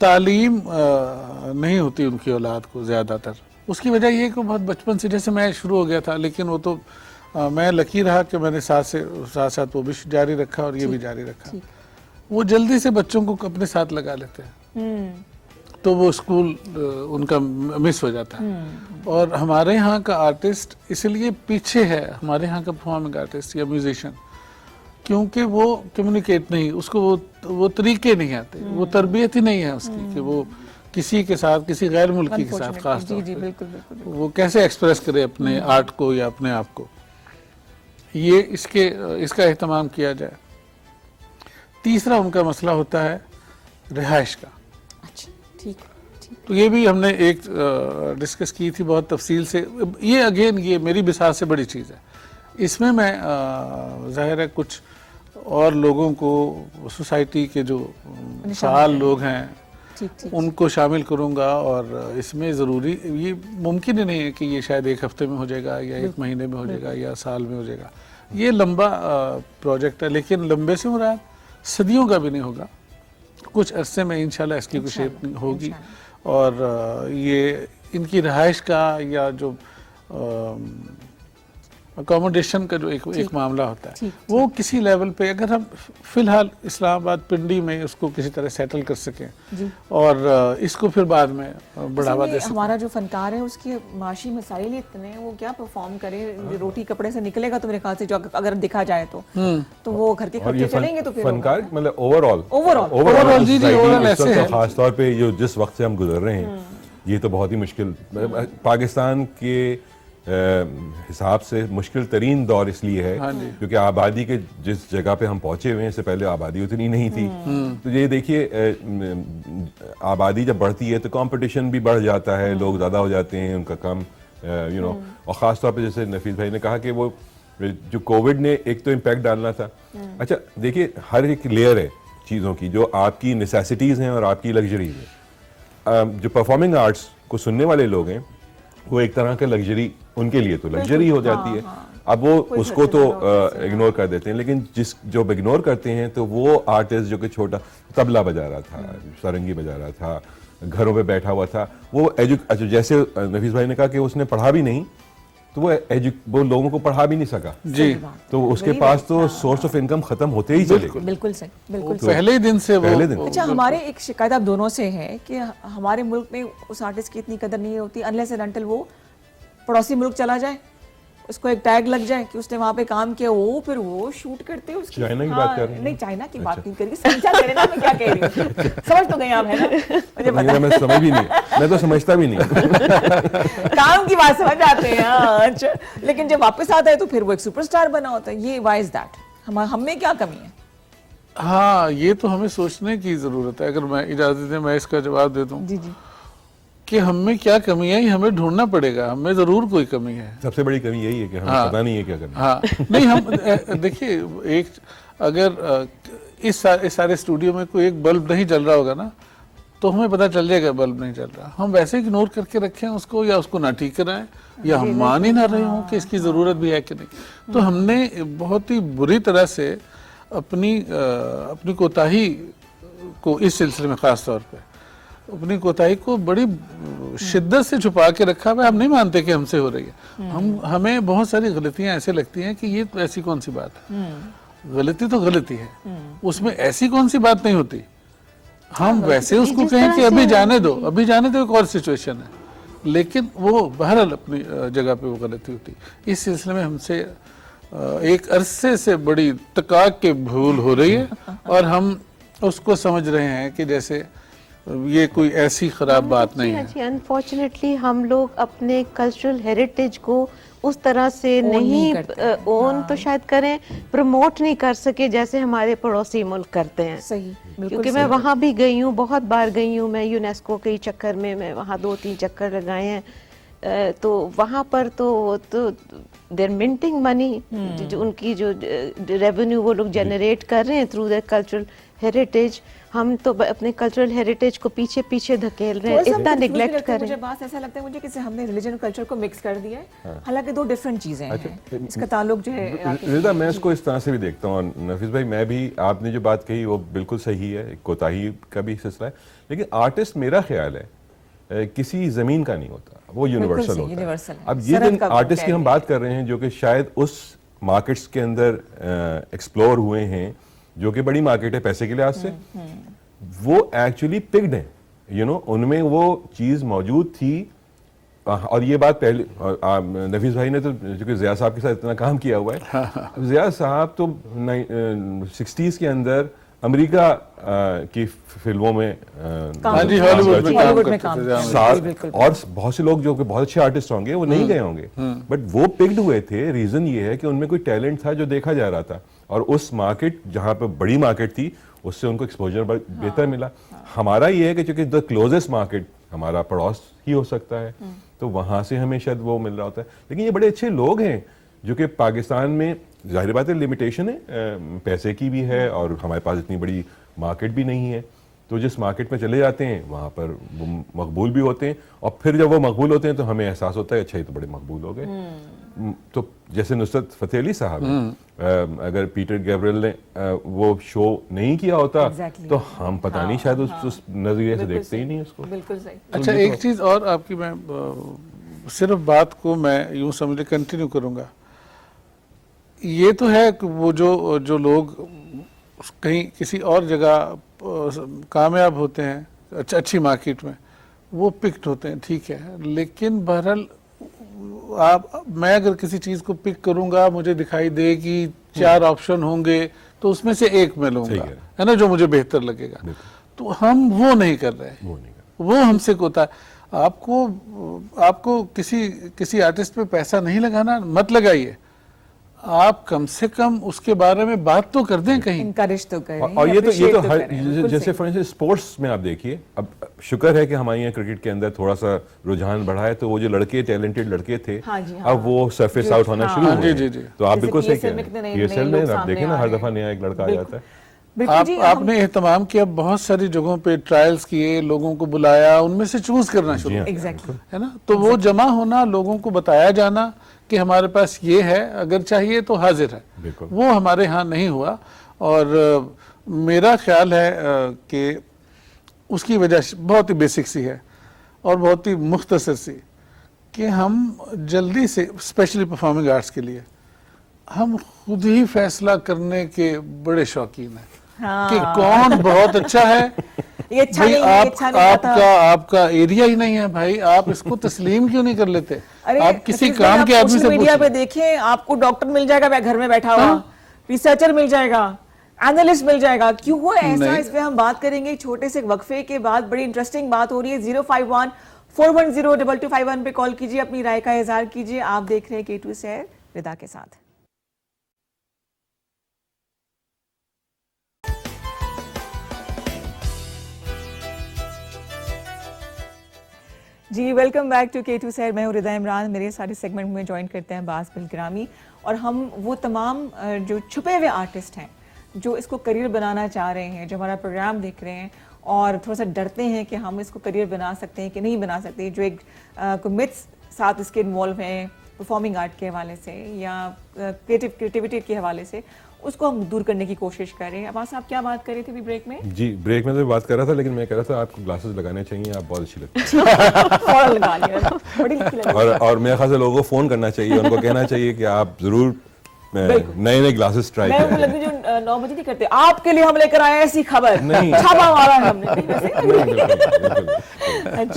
तालीम नहीं होती उनकी औलाद को ज़्यादातर। उसकी वजह यह है कि बहुत बचपन से, जैसे मैं शुरू हो गया था, लेकिन वो तो मैं लकी रहा कि मैंने साथ साथ वो भी जारी रखा और ये भी जारी रखा। वो जल्दी से बच्चों को अपने साथ लगा लेते हैं तो वो स्कूल उनका मिस हो जाता है। और हमारे यहाँ का आर्टिस्ट इसलिए पीछे है, हमारे यहाँ का परफॉर्मिंग आर्टिस्ट या म्यूजिशियन, क्योंकि वो कम्युनिकेट नहीं, उसको वो तरीके नहीं आते, वो तरबियत ही नहीं है उसकी कि वो किसी के साथ, किसी गैर मुल्की के साथ खास तौर पे वो कैसे एक्सप्रेस करे अपने आर्ट को या अपने आप को। ये इसका एहतमाम किया जाए। तीसरा उनका मसला होता है रिहाइश का। अच्छा, ठीक। तो ये भी हमने एक डिस्कस की थी बहुत तफसील से। ये अगेन ये मेरी बिसात से बड़ी चीज़ है। इसमें मैं ज़ाहिर है कुछ और लोगों को, सोसाइटी के जो फ़ाल लोग हैं उनको शामिल करूंगा। और इसमें ज़रूरी, ये मुमकिन ही नहीं है कि ये शायद एक हफ्ते में हो जाएगा या एक महीने में हो जाएगा या साल में हो जाएगा। ये लंबा प्रोजेक्ट है, लेकिन लंबे से मुराद सदियों का भी नहीं होगा। कुछ अरसे में इंशाल्लाह इसकी कुछ शेप होगी। और ये इनकी रहाइश का या जो अकोमोडेशन का जो एक मामला होता है वो किसी लेवल पे अगर हम फिलहाल इस्लामाबाद पिंडी में उसको किसी तरह सेटल कर सकें और इसको फिर बाद में बढ़ावा दे सकें। हमारा जो फनकार है उसके माशी मसाइल इतने हैं, वो क्या परफॉर्म करे, रोटी कपड़े से निकलेगा तो मेरे ख्याल से जो अगर दिखा जाए तो वो घर के खर्चे चलेंगे तो फिर फनकार मतलब ओवरऑल खास तौर पे जो जिस वक्त से हम गुजर रहे हैं ये तो बहुत ही मुश्किल, पाकिस्तान के हिसाब से मुश्किल तरीन दौर इसलिए है क्योंकि आबादी के जिस जगह पे हम पहुंचे हुए हैं इससे पहले आबादी उतनी नहीं थी। तो ये देखिए आबादी जब बढ़ती है तो कंपटीशन भी बढ़ जाता है, लोग ज़्यादा हो जाते हैं, उनका काम और ख़ास तौर पे जैसे नफीस भाई ने कहा कि वो जो कोविड ने एक तो इम्पैक्ट डालना था। अच्छा देखिए हर एक लेयर है चीज़ों की जो आपकी नेसेसिटीज़ हैं और आपकी लग्जरीज हैं। जो परफॉर्मिंग आर्ट्स को सुनने वाले लोग हैं वो एक तरह का लग्जरी, उनके लिए तो लग्जरी हो जाती है। अब वो उसको तो इग्नोर कर देते हैं, लेकिन जो इग्नोर करते हैं तो वो आर्टिस्ट जो कि छोटा तबला बजा रहा था, सारंगी बजा रहा था, घरों पे बैठा हुआ था, वो जैसे नफीस भाई ने कहा कि उसने पढ़ा भी नहीं तो वो लोगों को पढ़ा भी नहीं सका जी, तो उसके पास तो सोर्स ऑफ इनकम खत्म होते ही चले। बिल्कुल सही, बिल्कुल तो पहले दिन से पहले दिन। अच्छा हमारे एक शिकायत आप दोनों से है कि हमारे मुल्क में उस आर्टिस्ट की इतनी कदर नहीं होती अनलेस एंड अनटिल वो पड़ोसी मुल्क चला जाए, उसको एक टैग लग जाए कि उसने वहाँ पे काम किया, वो फिर वो शूट करते हैं उसकी। चाइना की बात कर रहे हैं? नहीं चाइना की बात नहीं कर रही, समझा दे रहे ना मैं क्या कह रही हूँ। समझ तो गए आप, है ना? मुझे पता मैं समझ भी नहीं मैं तो समझता भी नहीं। काम की बात समझ आते हैं, हाँ, अच्छा। लेकिन जब वापस आता है तो फिर वो एक सुपरस्टार बना होता है। ये व्हाई इज दैट? हम में क्या कमी है? हाँ, ये तो हमें सोचने की जरूरत है। अगर मैं इजाजत दें मैं इसका जवाब दे दूं जी जी। कि हम में क्या कमी है, ये हमें ढूंढना पड़ेगा। हमें जरूर कोई कमी है। सबसे बड़ी कमी यही है कि हमें हाँ। पता नहीं है क्या करना। हाँ, नहीं हम देखिए, एक अगर इस सारे स्टूडियो में कोई एक बल्ब नहीं जल रहा होगा ना, तो हमें पता चल जाएगा बल्ब नहीं चल रहा। हम वैसे इग्नोर करके रखें उसको, या उसको ना ठीक कराएं, या हम मान ही ना रहे हों कि इसकी ज़रूरत भी है कि नहीं। तो हमने बहुत ही बुरी तरह से अपनी कोताही को इस सिलसिले में ख़ास तौर पे अपनी कोताही को बड़ी शिद्दत से छुपा के रखा हुआ है। हम नहीं मानते कि हमसे हो रही है। हमें बहुत सारी गलतियां ऐसे लगती हैं कि ये तो ऐसी कौन सी बात है। गलती तो गलती है, उसमें ऐसी कौन सी बात नहीं होती। हम वैसे उसको कहें कि अभी जाने दो एक और सिचुएशन है, लेकिन वो बहरहाल अपनी जगह पे वो गलती होती। इस सिलसिले में हमसे एक अरसे से बड़ी तकाक के भूल हो रही है, और हम उसको समझ रहे हैं कि जैसे ये कोई ऐसी खराब बात नहीं है। अनफॉर्चुनेटली हम लोग अपने कल्चरल हेरिटेज को उस तरह से नहीं ओन तो शायद करें, प्रमोट नहीं कर सके जैसे हमारे पड़ोसी मुल्क करते हैं। सही, क्योंकि मैं वहाँ भी गई हूँ, बहुत बार गई हूँ मैं यूनेस्को के चक्कर में, मैं वहाँ 2-3 चक्कर लगाए हैं। तो वहाँ पर तो देर मिंटिंग मनी, जो उनकी जो रेवेन्यू वो लोग जनरेट कर रहे हैं थ्रू देयर कल्चरल हेरिटेज, हम तो अपने कल्चरल हेरिटेज को पीछे पीछे धकेल रहे हैं, इतना निगलेक्ट कर रहे मुझे हैं। बात ऐसा लगता है मुझे कि हमने रिलीजन और कल्चर को मिक्स कर दिया है, हालांकि दो डिफरेंट चीजें हैं। इसका ताल्लुक जो है रिदा, मैं इसको इस तरह से भी देखता हूँ, और नफीस भाई मैं भी, आपने जो बात कही वो बिल्कुल सही है, एक कोताही का भी सिलसिला है। लेकिन आर्टिस्ट, मेरा ख्याल है, किसी जमीन का नहीं होता, वो यूनिवर्सल होता है। अब ये दिन आर्टिस्ट की हम बात कर रहे हैं जो कि शायद उस मार्केट्स के अंदर एक्सप्लोर हुए हैं, जो कि बड़ी मार्केट है पैसे के लिहाज से, वो एक्चुअली पिक्ड है, उनमें वो चीज मौजूद थी। और ये बात पहले नफीस भाई ने तो, क्योंकि जिया साहब के साथ इतना काम किया हुआ है, जिया साहब तो 60s के अंदर अमेरिका की फिल्मों में हॉलीवुड में काम करते थे, और बहुत से लोग जो कि बहुत अच्छे आर्टिस्ट होंगे वो नहीं गए होंगे, बट वो पिक्ड हुए थे। रीजन ये है कि उनमें कोई टैलेंट था जो देखा जा रहा था, और उस मार्केट जहाँ पे बड़ी मार्केट थी उससे उनको एक्सपोजर बेहतर मिला। हमारा ये है कि चूंकि द क्लोजेस्ट मार्केट हमारा पड़ोस ही हो सकता है, तो वहां से हमें शायद वो मिल रहा होता है। लेकिन ये बड़े अच्छे लोग हैं जो कि पाकिस्तान में, जाहिर बात है लिमिटेशन है, पैसे की भी है, और हमारे पास इतनी बड़ी मार्केट भी नहीं है, तो जिस मार्केट में चले जाते हैं वहाँ पर वो मकबूल भी होते हैं, और फिर जब वो मकबूल होते हैं तो हमें एहसास होता है अच्छा ये तो बड़े मकबूल हो गए। तो जैसे नुसरत फतेह अली साहब, अगर पीटर गैब्रियल ने वो शो नहीं किया होता, तो हम पता नहीं शायद उस नजरिए से देखते ही नहीं उसको। बिल्कुल सही। अच्छा, एक चीज और आपकी, मैं सिर्फ बात को मैं यूं समझ कंटिन्यू करूंगा। ये तो है कि वो जो लोग कहीं किसी और जगह कामयाब होते हैं, अच्छी मार्केट में, वो पिक्ड होते हैं, ठीक है। लेकिन बहरहाल मैं अगर किसी चीज को पिक करूंगा, मुझे दिखाई दे कि 4 ऑप्शन होंगे, तो उसमें से एक मैं लूंगा, है ना, जो मुझे बेहतर लगेगा। तो हम वो नहीं कर रहे हैं, वो हमसे होता है। आपको किसी आर्टिस्ट पे पैसा नहीं लगाना, मत लगाइए, आप कम से कम उसके बारे में बात तो कर दें, कहीं इनकरेज तो करें। और ये तो हर, जैसे फॉर इंस्टेंस स्पोर्ट्स में आप देखिए, अब शुक्र है कि हमारे यहाँ क्रिकेट के अंदर थोड़ा सा रुझान बढ़ा है, तो वो जो लड़के, टैलेंटेड लड़के थे, अब वो सरफेस आउट होना शुरू हुए। तो आप बिल्कुल सही कह रहे हैं। PSL में आप देखें ना, हर दफा नया एक लड़का आ जाता है। आपने एहतमाम किया, बहुत सारी जगहों पे ट्रायल्स किए, लोगों को बुलाया, उनमें से चूज करना शुरू, है ना। तो वो जमा होना, लोगों को बताया जाना कि हमारे पास ये है, अगर चाहिए तो हाजिर है, वो हमारे यहाँ नहीं हुआ। और मेरा ख्याल है कि उसकी वजह बहुत ही बेसिक सी है और बहुत ही मुख्तसर सी, कि हम जल्दी से, स्पेशली परफॉर्मिंग आर्ट्स के लिए, हम खुद ही फैसला करने के बड़े शौकीन हैं कि कौन बहुत अच्छा है। ये अच्छा भाई, नहीं, आपका एरिया ही नहीं है भाई, आप इसको तस्लीम क्यों नहीं कर लेते? आप किसी काम के आदमी से मीडिया पे देखें, आपको डॉक्टर मिल जाएगा घर में बैठा हुआ, रिसर्चर मिल जाएगा, एनालिस्ट मिल जाएगा, क्यों हुआ ऐसा? नहीं। इस पे हम बात करेंगे छोटे से वक्फे के बाद। बड़ी इंटरेस्टिंग बात हो रही है। 051-410-2251 पे कॉल कीजिए, अपनी राय का इजहार कीजिए। आप देख रहे हैं K2 सैर रिदा के साथ। जी वेलकम बैक टू K2 सैर। मैं हूं रिदा इमरान। मेरे सारे सेगमेंट में ज्वाइन करते हैं बास बिलग्रामी, और हम वो तमाम जो छुपे हुए आर्टिस्ट हैं जो इसको करियर बनाना चाह रहे हैं, जो हमारा प्रोग्राम देख रहे हैं और थोड़ा सा डरते हैं कि हम इसको करियर बना सकते हैं कि नहीं बना सकते, जो एक कोई मिथ्स साथ इसके इन्वॉल्व हैं परफॉर्मिंग आर्ट के हवाले से या क्रिएटिविटी के हवाले से, उसको हम दूर करने की कोशिश कर रहे हैं। अब्बास साहब क्या बात कर रहे थे अभी ब्रेक में? जी ब्रेक में तो बात कर रहा था, लेकिन मैं कह रहा था आपको ग्लासेस लगाने चाहिए, आप बहुत अच्छी लगती फौरन लगा लिया, बड़ी अच्छी लगी। हैं। और मेरे ख्याल से लोगों को फ़ोन करना चाहिए, उनको कहना चाहिए कि आप ज़रूर नए नए ग्लासेस ट्राई मैं वो करें। लगती जो 9 बजे नहीं करते, आपके लिए हम लेकर आए ऐसी खबर, नहीं। छापा मारा है हमने।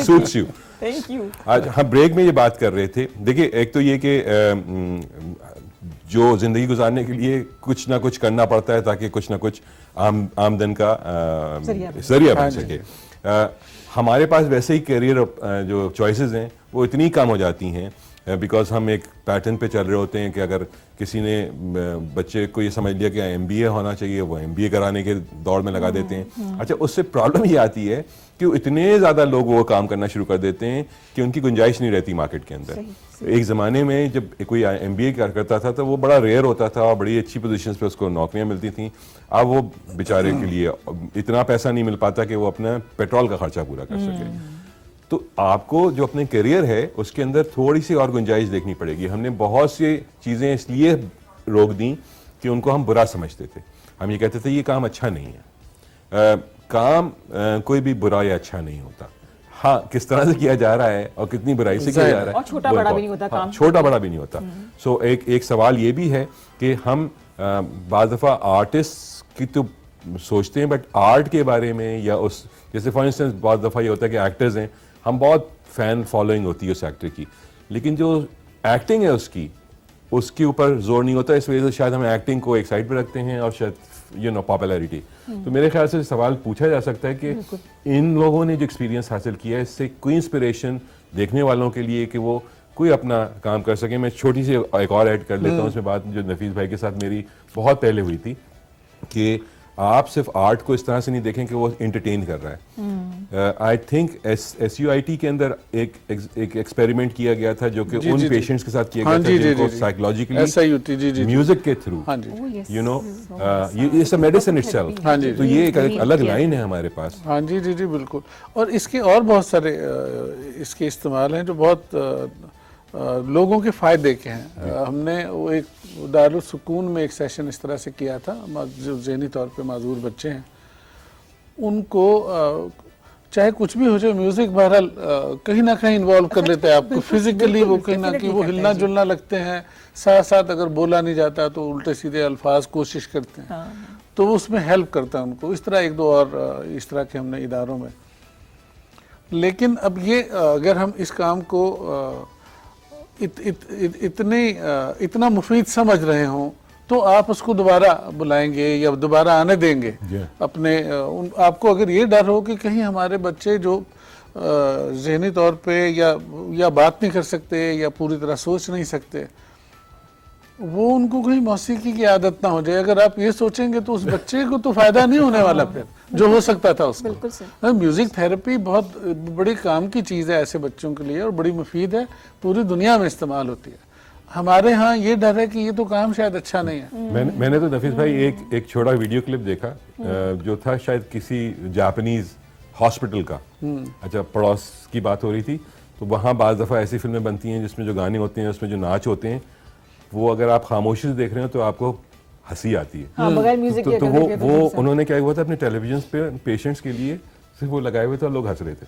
Suits you. Thank you. आज हम ब्रेक में ये बात कर रहे थे, देखिए एक तो ये कि जो ज़िंदगी गुजारने के लिए कुछ ना कुछ करना पड़ता है ताकि कुछ ना कुछ आमदन का जरिया बन सके। हमारे पास वैसे ही करियर जो चॉइसेस हैं वो इतनी कम हो जाती हैं बिकॉज हम एक पैटर्न पे चल रहे होते हैं कि अगर किसी ने बच्चे को ये समझ लिया कि MBA होना चाहिए, वो MBA कराने के दौड़ में लगा देते हैं। अच्छा, उससे प्रॉब्लम ये आती है कि इतने ज़्यादा लोग वो काम करना शुरू कर देते हैं कि उनकी गुंजाइश नहीं रहती मार्केट के अंदर। एक ज़माने में जब कोई MBA करता था तो वो बड़ा रेयर होता था और बड़ी अच्छी पोजीशंस पे उसको नौकरियां मिलती थी। अब वो बेचारे के लिए इतना पैसा नहीं मिल पाता कि वो अपना पेट्रोल का खर्चा पूरा कर सके। तो आपको जो अपने करियर है उसके अंदर थोड़ी सी और गुंजाइश देखनी पड़ेगी। हमने बहुत सी चीज़ें इसलिए रोक दी कि उनको हम बुरा समझते थे। हम ये कहते थे ये काम अच्छा नहीं है। काम कोई भी बुरा या अच्छा नहीं होता। हाँ, किस तरह से किया जा रहा है और कितनी बुराई से किया जा रहा है, और छोटा बड़ा भी नहीं होता काम। छोटा बड़ा भी नहीं होता। सो एक सवाल ये भी है कि हम बाज़ दफ़ा आर्टिस्ट की तो सोचते हैं, बट आर्ट के बारे में या उस जैसे फॉर इंस्टेंस बहुत दफ़ा ये होता है कि एक्टर्स हैं, हम बहुत फ़ैन फॉलोइंग होती है उस एक्टर की, लेकिन जो एक्टिंग है उसके ऊपर जोर नहीं होता। इस वजह से शायद हम एक्टिंग को एक साइड पे रखते हैं और शायद पॉपुलैरिटी। तो मेरे ख्याल से सवाल पूछा जा सकता है कि इन लोगों ने जो एक्सपीरियंस हासिल किया है इससे कोई इंस्पिरेशन देखने वालों के लिए कि वो कोई अपना काम कर सके। मैं छोटी सी एक और ऐड कर लेता हूँ इसमें बात, जो नफीस भाई के साथ मेरी बहुत पहले हुई थी, कि आप सिर्फ आर्ट को इस तरह से नहीं देखें कि वो एंटरटेन कर रहा है। आई थिंक SUIT के अंदर एक एक्सपेरिमेंट किया गया था जो कि उन पेशेंट्स के साथ किया गया था जिनको साइकोलॉजिकली म्यूजिक के through, you know, it's a medicine itself. तो ये एक अलग लाइन है हमारे पास। हाँ जी जी जी बिल्कुल। और इसके और बहुत सारे इसके इस्तेमाल हैं जो बहुत लोगों के फ़ायदे के हैं। हमने वो एक दारुल सुकून में एक सेशन इस तरह से किया था, जो ज़हनी तौर पे माजूर बच्चे हैं उनको चाहे कुछ भी हो जाए, म्यूज़िक बहरहाल कहीं ना कहीं इन्वॉल्व कर लेते हैं आपको फिजिकली। वो कहीं ना कहीं वो हिलना जुलना लगते हैं, साथ साथ अगर बोला नहीं जाता तो उल्टे सीधे अल्फाज कोशिश करते हैं, तो उसमें हेल्प करता है उनको। इस तरह एक दो और इस तरह के हमने इदारों में। लेकिन अब ये अगर हम इस काम को इतना मुफीद समझ रहे हों तो आप उसको दोबारा बुलाएंगे या दोबारा आने देंगे अपने आपको अगर ये डर हो कि कहीं हमारे बच्चे जो ज़हनी तौर पे या बात नहीं कर सकते या पूरी तरह सोच नहीं सकते, वो उनको कहीं मौसीकी की आदत ना हो जाए। अगर आप ये सोचेंगे तो उस बच्चे को तो फायदा नहीं होने वाला फिर जो हो सकता था उसको। म्यूजिक थेरेपी बहुत बड़ी काम की चीज़ है ऐसे बच्चों के लिए और बड़ी मुफीद है, पूरी दुनिया में इस्तेमाल होती है। हमारे यहाँ ये डर है कि ये तो काम शायद अच्छा नहीं है। मैंने तो नफीस भाई एक छोटा वीडियो क्लिप देखा जो था शायद किसी जापानीज हॉस्पिटल का। अच्छा, पड़ोस की बात हो रही थी, तो वहाँ बाज़ दफ़ा ऐसी फिल्में बनती हैं जिसमें जो गाने होते हैं, उसमें जो नाच होते हैं, वो अगर आप खामोशी से देख रहे हो तो आपको हंसी आती है। बगैर म्यूजिक के तो वो उन्होंने क्या हुआ था अपने टेलीविजन पे पेशेंट्स के लिए सिर्फ वो लगाए हुए थे और लोग हंस रहे थे।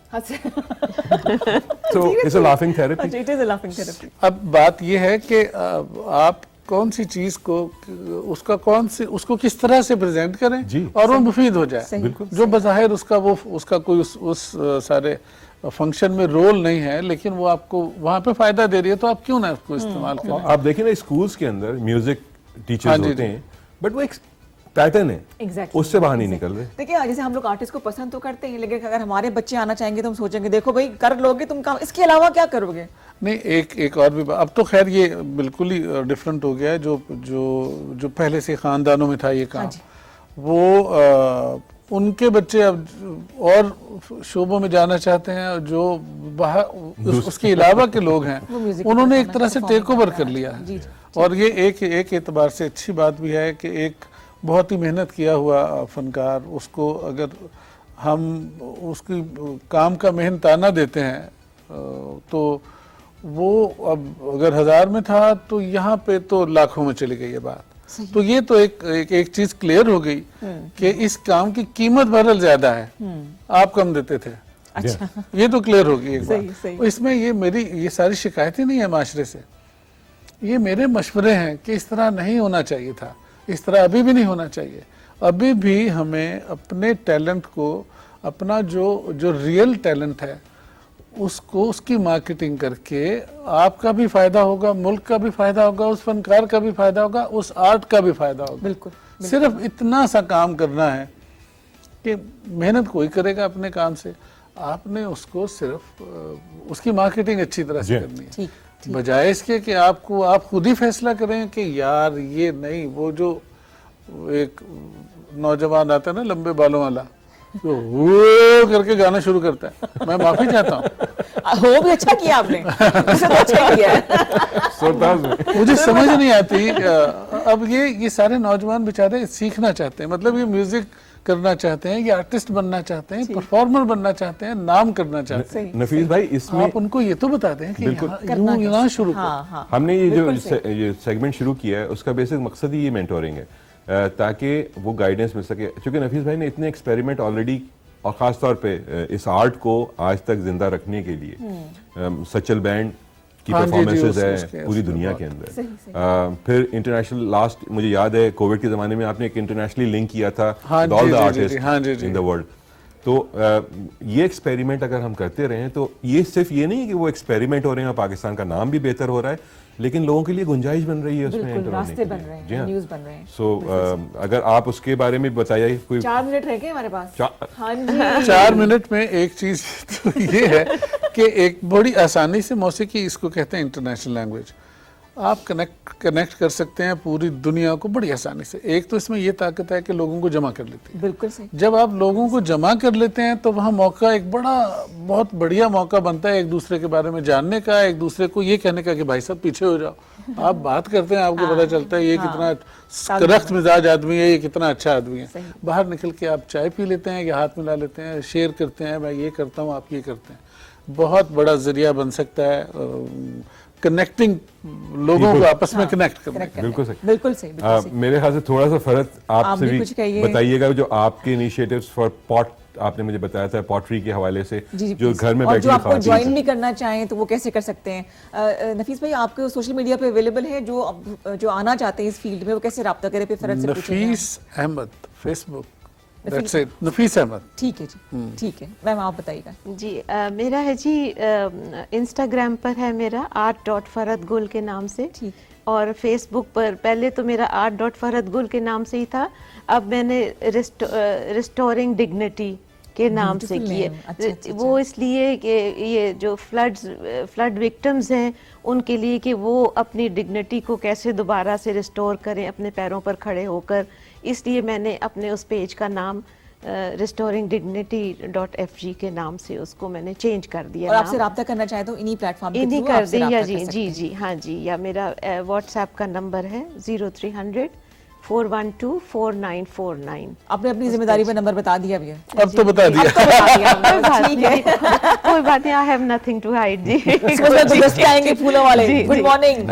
तो it's a laughing therapy. It is a laughing therapy. अब बात ये है कि आप कौन सी चीज को उसको किस तरह से प्रेजेंट करें और वो मुफीद हो जाए। जो बज़ाहिर उसका कोई उस सारे फंक्शन में रोल नहीं है, लेकिन वो आपको वहाँ पे फायदा दे रही है, तो आप क्यों ना उसको इस्तेमाल करें। आप देखें ना, स्कूल्स के अंदर म्यूजिक टीचर्स होते हैं, बट वो एक पैटर्न है, Exactly. उससे बाहर नहीं निकल रहे। देखिए जैसे हम लोग आर्टिस्ट को पसंद तो करते हैं, लेकिन अगर हमारे बच्चे आना चाहेंगे तो हम सोचेंगे देखो भाई कर लोगे तुम काम, इसके अलावा क्या करोगे? नहीं, एक और भी अब तो खैर ये बिल्कुल ही डिफरेंट हो गया है। जो पहले से खानदानों में था ये काम, वो उनके बच्चे अब और शोबों में जाना चाहते हैं, और जो बाहर उसके अलावा के लोग हैं उन्होंने एक तरह से टेक ओवर कर लिया है। और ये एक एतबार से अच्छी बात भी है कि एक बहुत ही मेहनत किया हुआ फनकार, उसको अगर हम उसकी काम का मेहनताना देते हैं तो वो अब अगर 1000 में था तो यहाँ पे तो लाखों में चली गई है बात। तो ये तो एक चीज क्लियर हो गई कि इस काम की कीमत बहरहाल ज्यादा है, आप कम देते थे। अच्छा, ये तो क्लियर हो गई एक सही, बात। सही। तो इसमें ये सारी शिकायतें नहीं है माशरे से, ये मेरे मशवरे हैं कि इस तरह नहीं होना चाहिए था, इस तरह अभी भी नहीं होना चाहिए। अभी भी हमें अपने टैलेंट को, अपना जो रियल टैलेंट है उसको, उसकी मार्केटिंग करके आपका भी फायदा होगा, मुल्क का भी फायदा होगा, उस फनकार का भी फायदा होगा, उस आर्ट का भी फायदा होगा। बिल्कुल। सिर्फ इतना सा काम करना है कि मेहनत कोई करेगा अपने काम से, आपने उसको सिर्फ उसकी मार्केटिंग अच्छी तरह से करनी है, बजाय इसके कि आप खुद ही फैसला करें कि यार ये नहीं। वो जो एक नौजवान आता है ना लंबे बालों वाला, जो वो करके गाना शुरू करता है, मैं माफी चाहता हूँ। वो भी अच्छा किया आपने, उसे तो अच्छा किया है। मुझे समझ नहीं आती अब ये सारे नौजवान बेचारे सीखना चाहते हैं, मतलब ये म्यूजिक करना चाहते हैं, ये आर्टिस्ट बनना चाहते हैं, परफॉर्मर बनना चाहते हैं, नाम करना चाहते हैं। नफीस भाई इसमें आप उनको ये तो बता दें कि यहाँ शुरू करो। हमने ये सेगमेंट शुरू किया है, उसका बेसिक मकसद ही ये मेंटोरिंग है, ताकि वो गाइडेंस मिल सके। क्योंकि नफीस भाई ने इतने एक्सपेरिमेंट ऑलरेडी, और ख़ास तौर पे इस आर्ट को आज तक जिंदा रखने के लिए सचल बैंड की परफॉर्मेंसेस है पूरी दुनिया के अंदर। फिर इंटरनेशनल, लास्ट मुझे याद है कोविड के ज़माने में आपने एक इंटरनेशनली लिंक किया था all the artist in the world. तो ये एक्सपेरिमेंट अगर हम करते रहें तो ये सिर्फ ये नहीं कि वो एक्सपेरिमेंट हो रहे हैं, पाकिस्तान का नाम भी बेहतर हो रहा है, लेकिन लोगों के लिए गुंजाइश बन रही है उसमें, रास्ते बन रहे हैं, न्यूज़ बन रहे हैं। सो अगर आप उसके बारे में बताइए। कोई 4 मिनट रह गए हमारे पास। हाँ जी, 4 मिनट में एक चीज तो ये है कि एक बड़ी आसानी से मौसीकी, इसको कहते हैं इंटरनेशनल लैंग्वेज, आप कनेक्ट कर सकते हैं पूरी दुनिया को बड़ी आसानी से। एक तो इसमें ये ताकत है कि लोगों को जमा कर लेती है। बिल्कुल सही। जब आप लोगों को जमा कर लेते हैं तो वहाँ मौका, एक बहुत बढ़िया मौका बनता है एक दूसरे के बारे में जानने का, एक दूसरे को ये कहने का कि भाई साहब पीछे हो जाओ। आप बात करते हैं, आपको पता चलता है ये कितना करख्त मिजाज आदमी है, ये कितना अच्छा आदमी है। बाहर निकल के आप चाय पी लेते हैं या हाथ मिला लेते हैं, शेयर करते हैं, मैं ये करता हूँ, आप ये करते हैं। बहुत बड़ा जरिया बन सकता है कनेक्टिंग, लोगों को आपस में कनेक्ट करने का। बिल्कुल सही, बिल्कुल सही। मेरे ख्याल से थोड़ा सा फर्क आपसे भी बताइएगा, जो आपके इनिशिएटिव्स फॉर पॉट आपने मुझे बताया था, पॉटरी के हवाले से, जो घर में बैठी जो आपको ज्वाइन भी करना चाहें तो वो कैसे कर सकते हैं? नफीस भाई आपके सोशल मीडिया पे अवेलेबल है, जो आना चाहते हैं इस फील्ड में वो कैसे रब्ता करें? पे फरक से नफीस अहमद फेसबुक, दैट्स इट, नफीस अहमद। ठीक है जी, ठीक है मैम, आप बताइएगा। जी मेरा है जी, इंस्टाग्राम पर है मेरा art.फरहत के नाम से, और फेसबुक पर पहले तो मेरा art.फरहत के नाम से ही था, अब मैंने रिस्टोरिंग डिग्निटी के नाम से किए। वो इसलिए कि ये जो फ्लड विक्टिम्स हैं उनके लिए, कि वो अपनी डिग्निटी को कैसे दोबारा से रिस्टोर करें अपने पैरों पर खड़े होकर, इसलिए मैंने अपने उस पेज का नाम restoringdignity.fg के नाम से उसको मैंने चेंज कर दिया। और आपसे रब्ता करना चाहे तो इन्हीं प्लेटफॉर्म पे इन्हीं कर दिया जी, हाँ जी। या मेरा व्हाट्सएप का नंबर है 0300 4124949। आपने अपनी जिम्मेदारी पर नंबर बता दिया भैया? अब तो बता दिया। ठीक है, कोई बात नहीं, I have nothing to hide जी। दोस्त आएंगे फूलों वाले, गुड मॉर्निंग।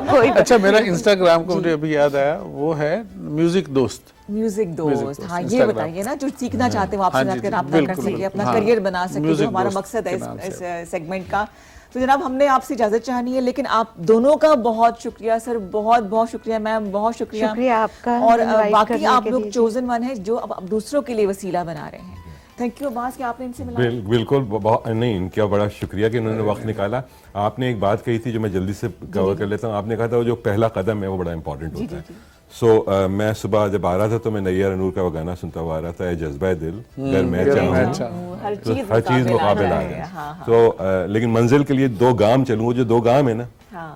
कोई अच्छा, मेरा इंस्टाग्राम को मुझे अभी याद आया, वो है म्यूजिक दोस्त। म्यूजिक दोस्त, हाँ ये बताइए ना, जो सीखना चाहते हैं वो आपसे जाकर रब्ता कर सके, अपना करियर बना सके, जो हमारा मकसद है इस सेगमेंट का। तो जनाब हमने आपसे इजाजत चाहनी है, लेकिन आप दोनों का बहुत शुक्रिया सर, बहुत बहुत शुक्रिया मैम, बहुत शुक्रिया आपका। और बाकी आप लोग चोजन वन है जो अब दूसरों के लिए वसीला बना रहे हैं। थैंक यू अब्बास कि आपने इनसे मिला। बिल्कुल, नहीं, इनका बड़ा शुक्रिया कि उन्होंने वक्त निकाला। आपने एक बात कही थी जो मैं जल्दी से कवर कर लेता हूँ। आपने कहा था वो जो पहला कदम है वो बड़ा इंपॉर्टेंट होता है। मैं सुबह जब आ रहा था तो मैं नैयर नूर का वो गाना सुनता हुआ आ रहा था, ए जज्बा दिल अगर मैं चाहूँ हर तो चीज हर चीज मुकाबिल आ है। जाए। हाँ, तो लेकिन मंजिल के लिए 2 गाम चलूँ, वो जो 2 गाम है ना,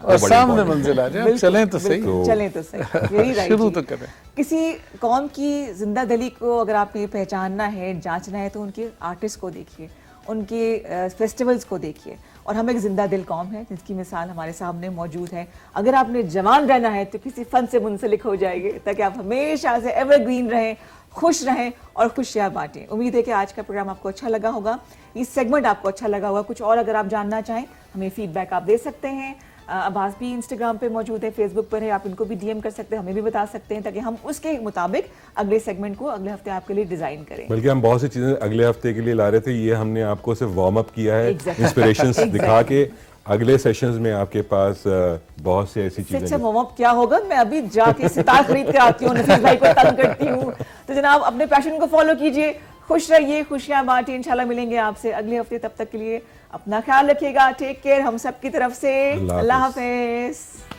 और सामने मंजिल आ जाए, चलें तो सही, चलें तो सही, यही राइट शुरू जी। तो करें। किसी कौम की जिंदा दिली को अगर आपने पहचानना है, जांचना है, तो उनके आर्टिस्ट को देखिए, उनके फेस्टिवल्स को देखिए। और हम एक जिंदा दिल कौम है जिसकी मिसाल हमारे सामने मौजूद है। अगर आपने जवान रहना है तो किसी फन से मुंसलिक हो जाएंगे ताकि आप हमेशा से एवरग्रीन रहें, खुश रहें और खुशियाँ बांटें। उम्मीद है कि आज का प्रोग्राम आपको अच्छा लगा होगा, ये सेगमेंट आपको अच्छा लगा होगा। कुछ और अगर आप जानना चाहें हमें फीडबैक आप दे सकते हैं। अब्बास भी इंस्टाग्राम पे मौजूद है, फेसबुक पर है, आप इनको भी डीएम कर सकते हैं, हमें भी बता सकते हैं ताकि हम उसके मुताबिक अगले सेगमेंट को अगले हफ्ते आपके लिए डिजाइन करें। बल्कि हम बहुत सी चीजें अगले हफ्ते के लिए ला रहे थे, ये हमने आपको सिर्फ वार्म अप किया है, Exactly. Inspirations Exactly. दिखा के अगले सेशंस में आपके पास बहुत सी ऐसी इससे अच्छा चीजें। वार्म अप क्या होगा, मैं अभी जाके सितार खरीद के आती हूँ, नफीस भाई को तंग करती हूँ। तो जनाब अपने पैशन को फॉलो कीजिए, खुश रहिए, खुशियां बांटिए। इंशाल्लाह मिलेंगे आपसे अगले हफ्ते, तब तक के लिए अपना ख्याल रखिएगा। टेक केयर हम सब की तरफ से। अल्लाह अल्लाह हाफिज। हाफिज।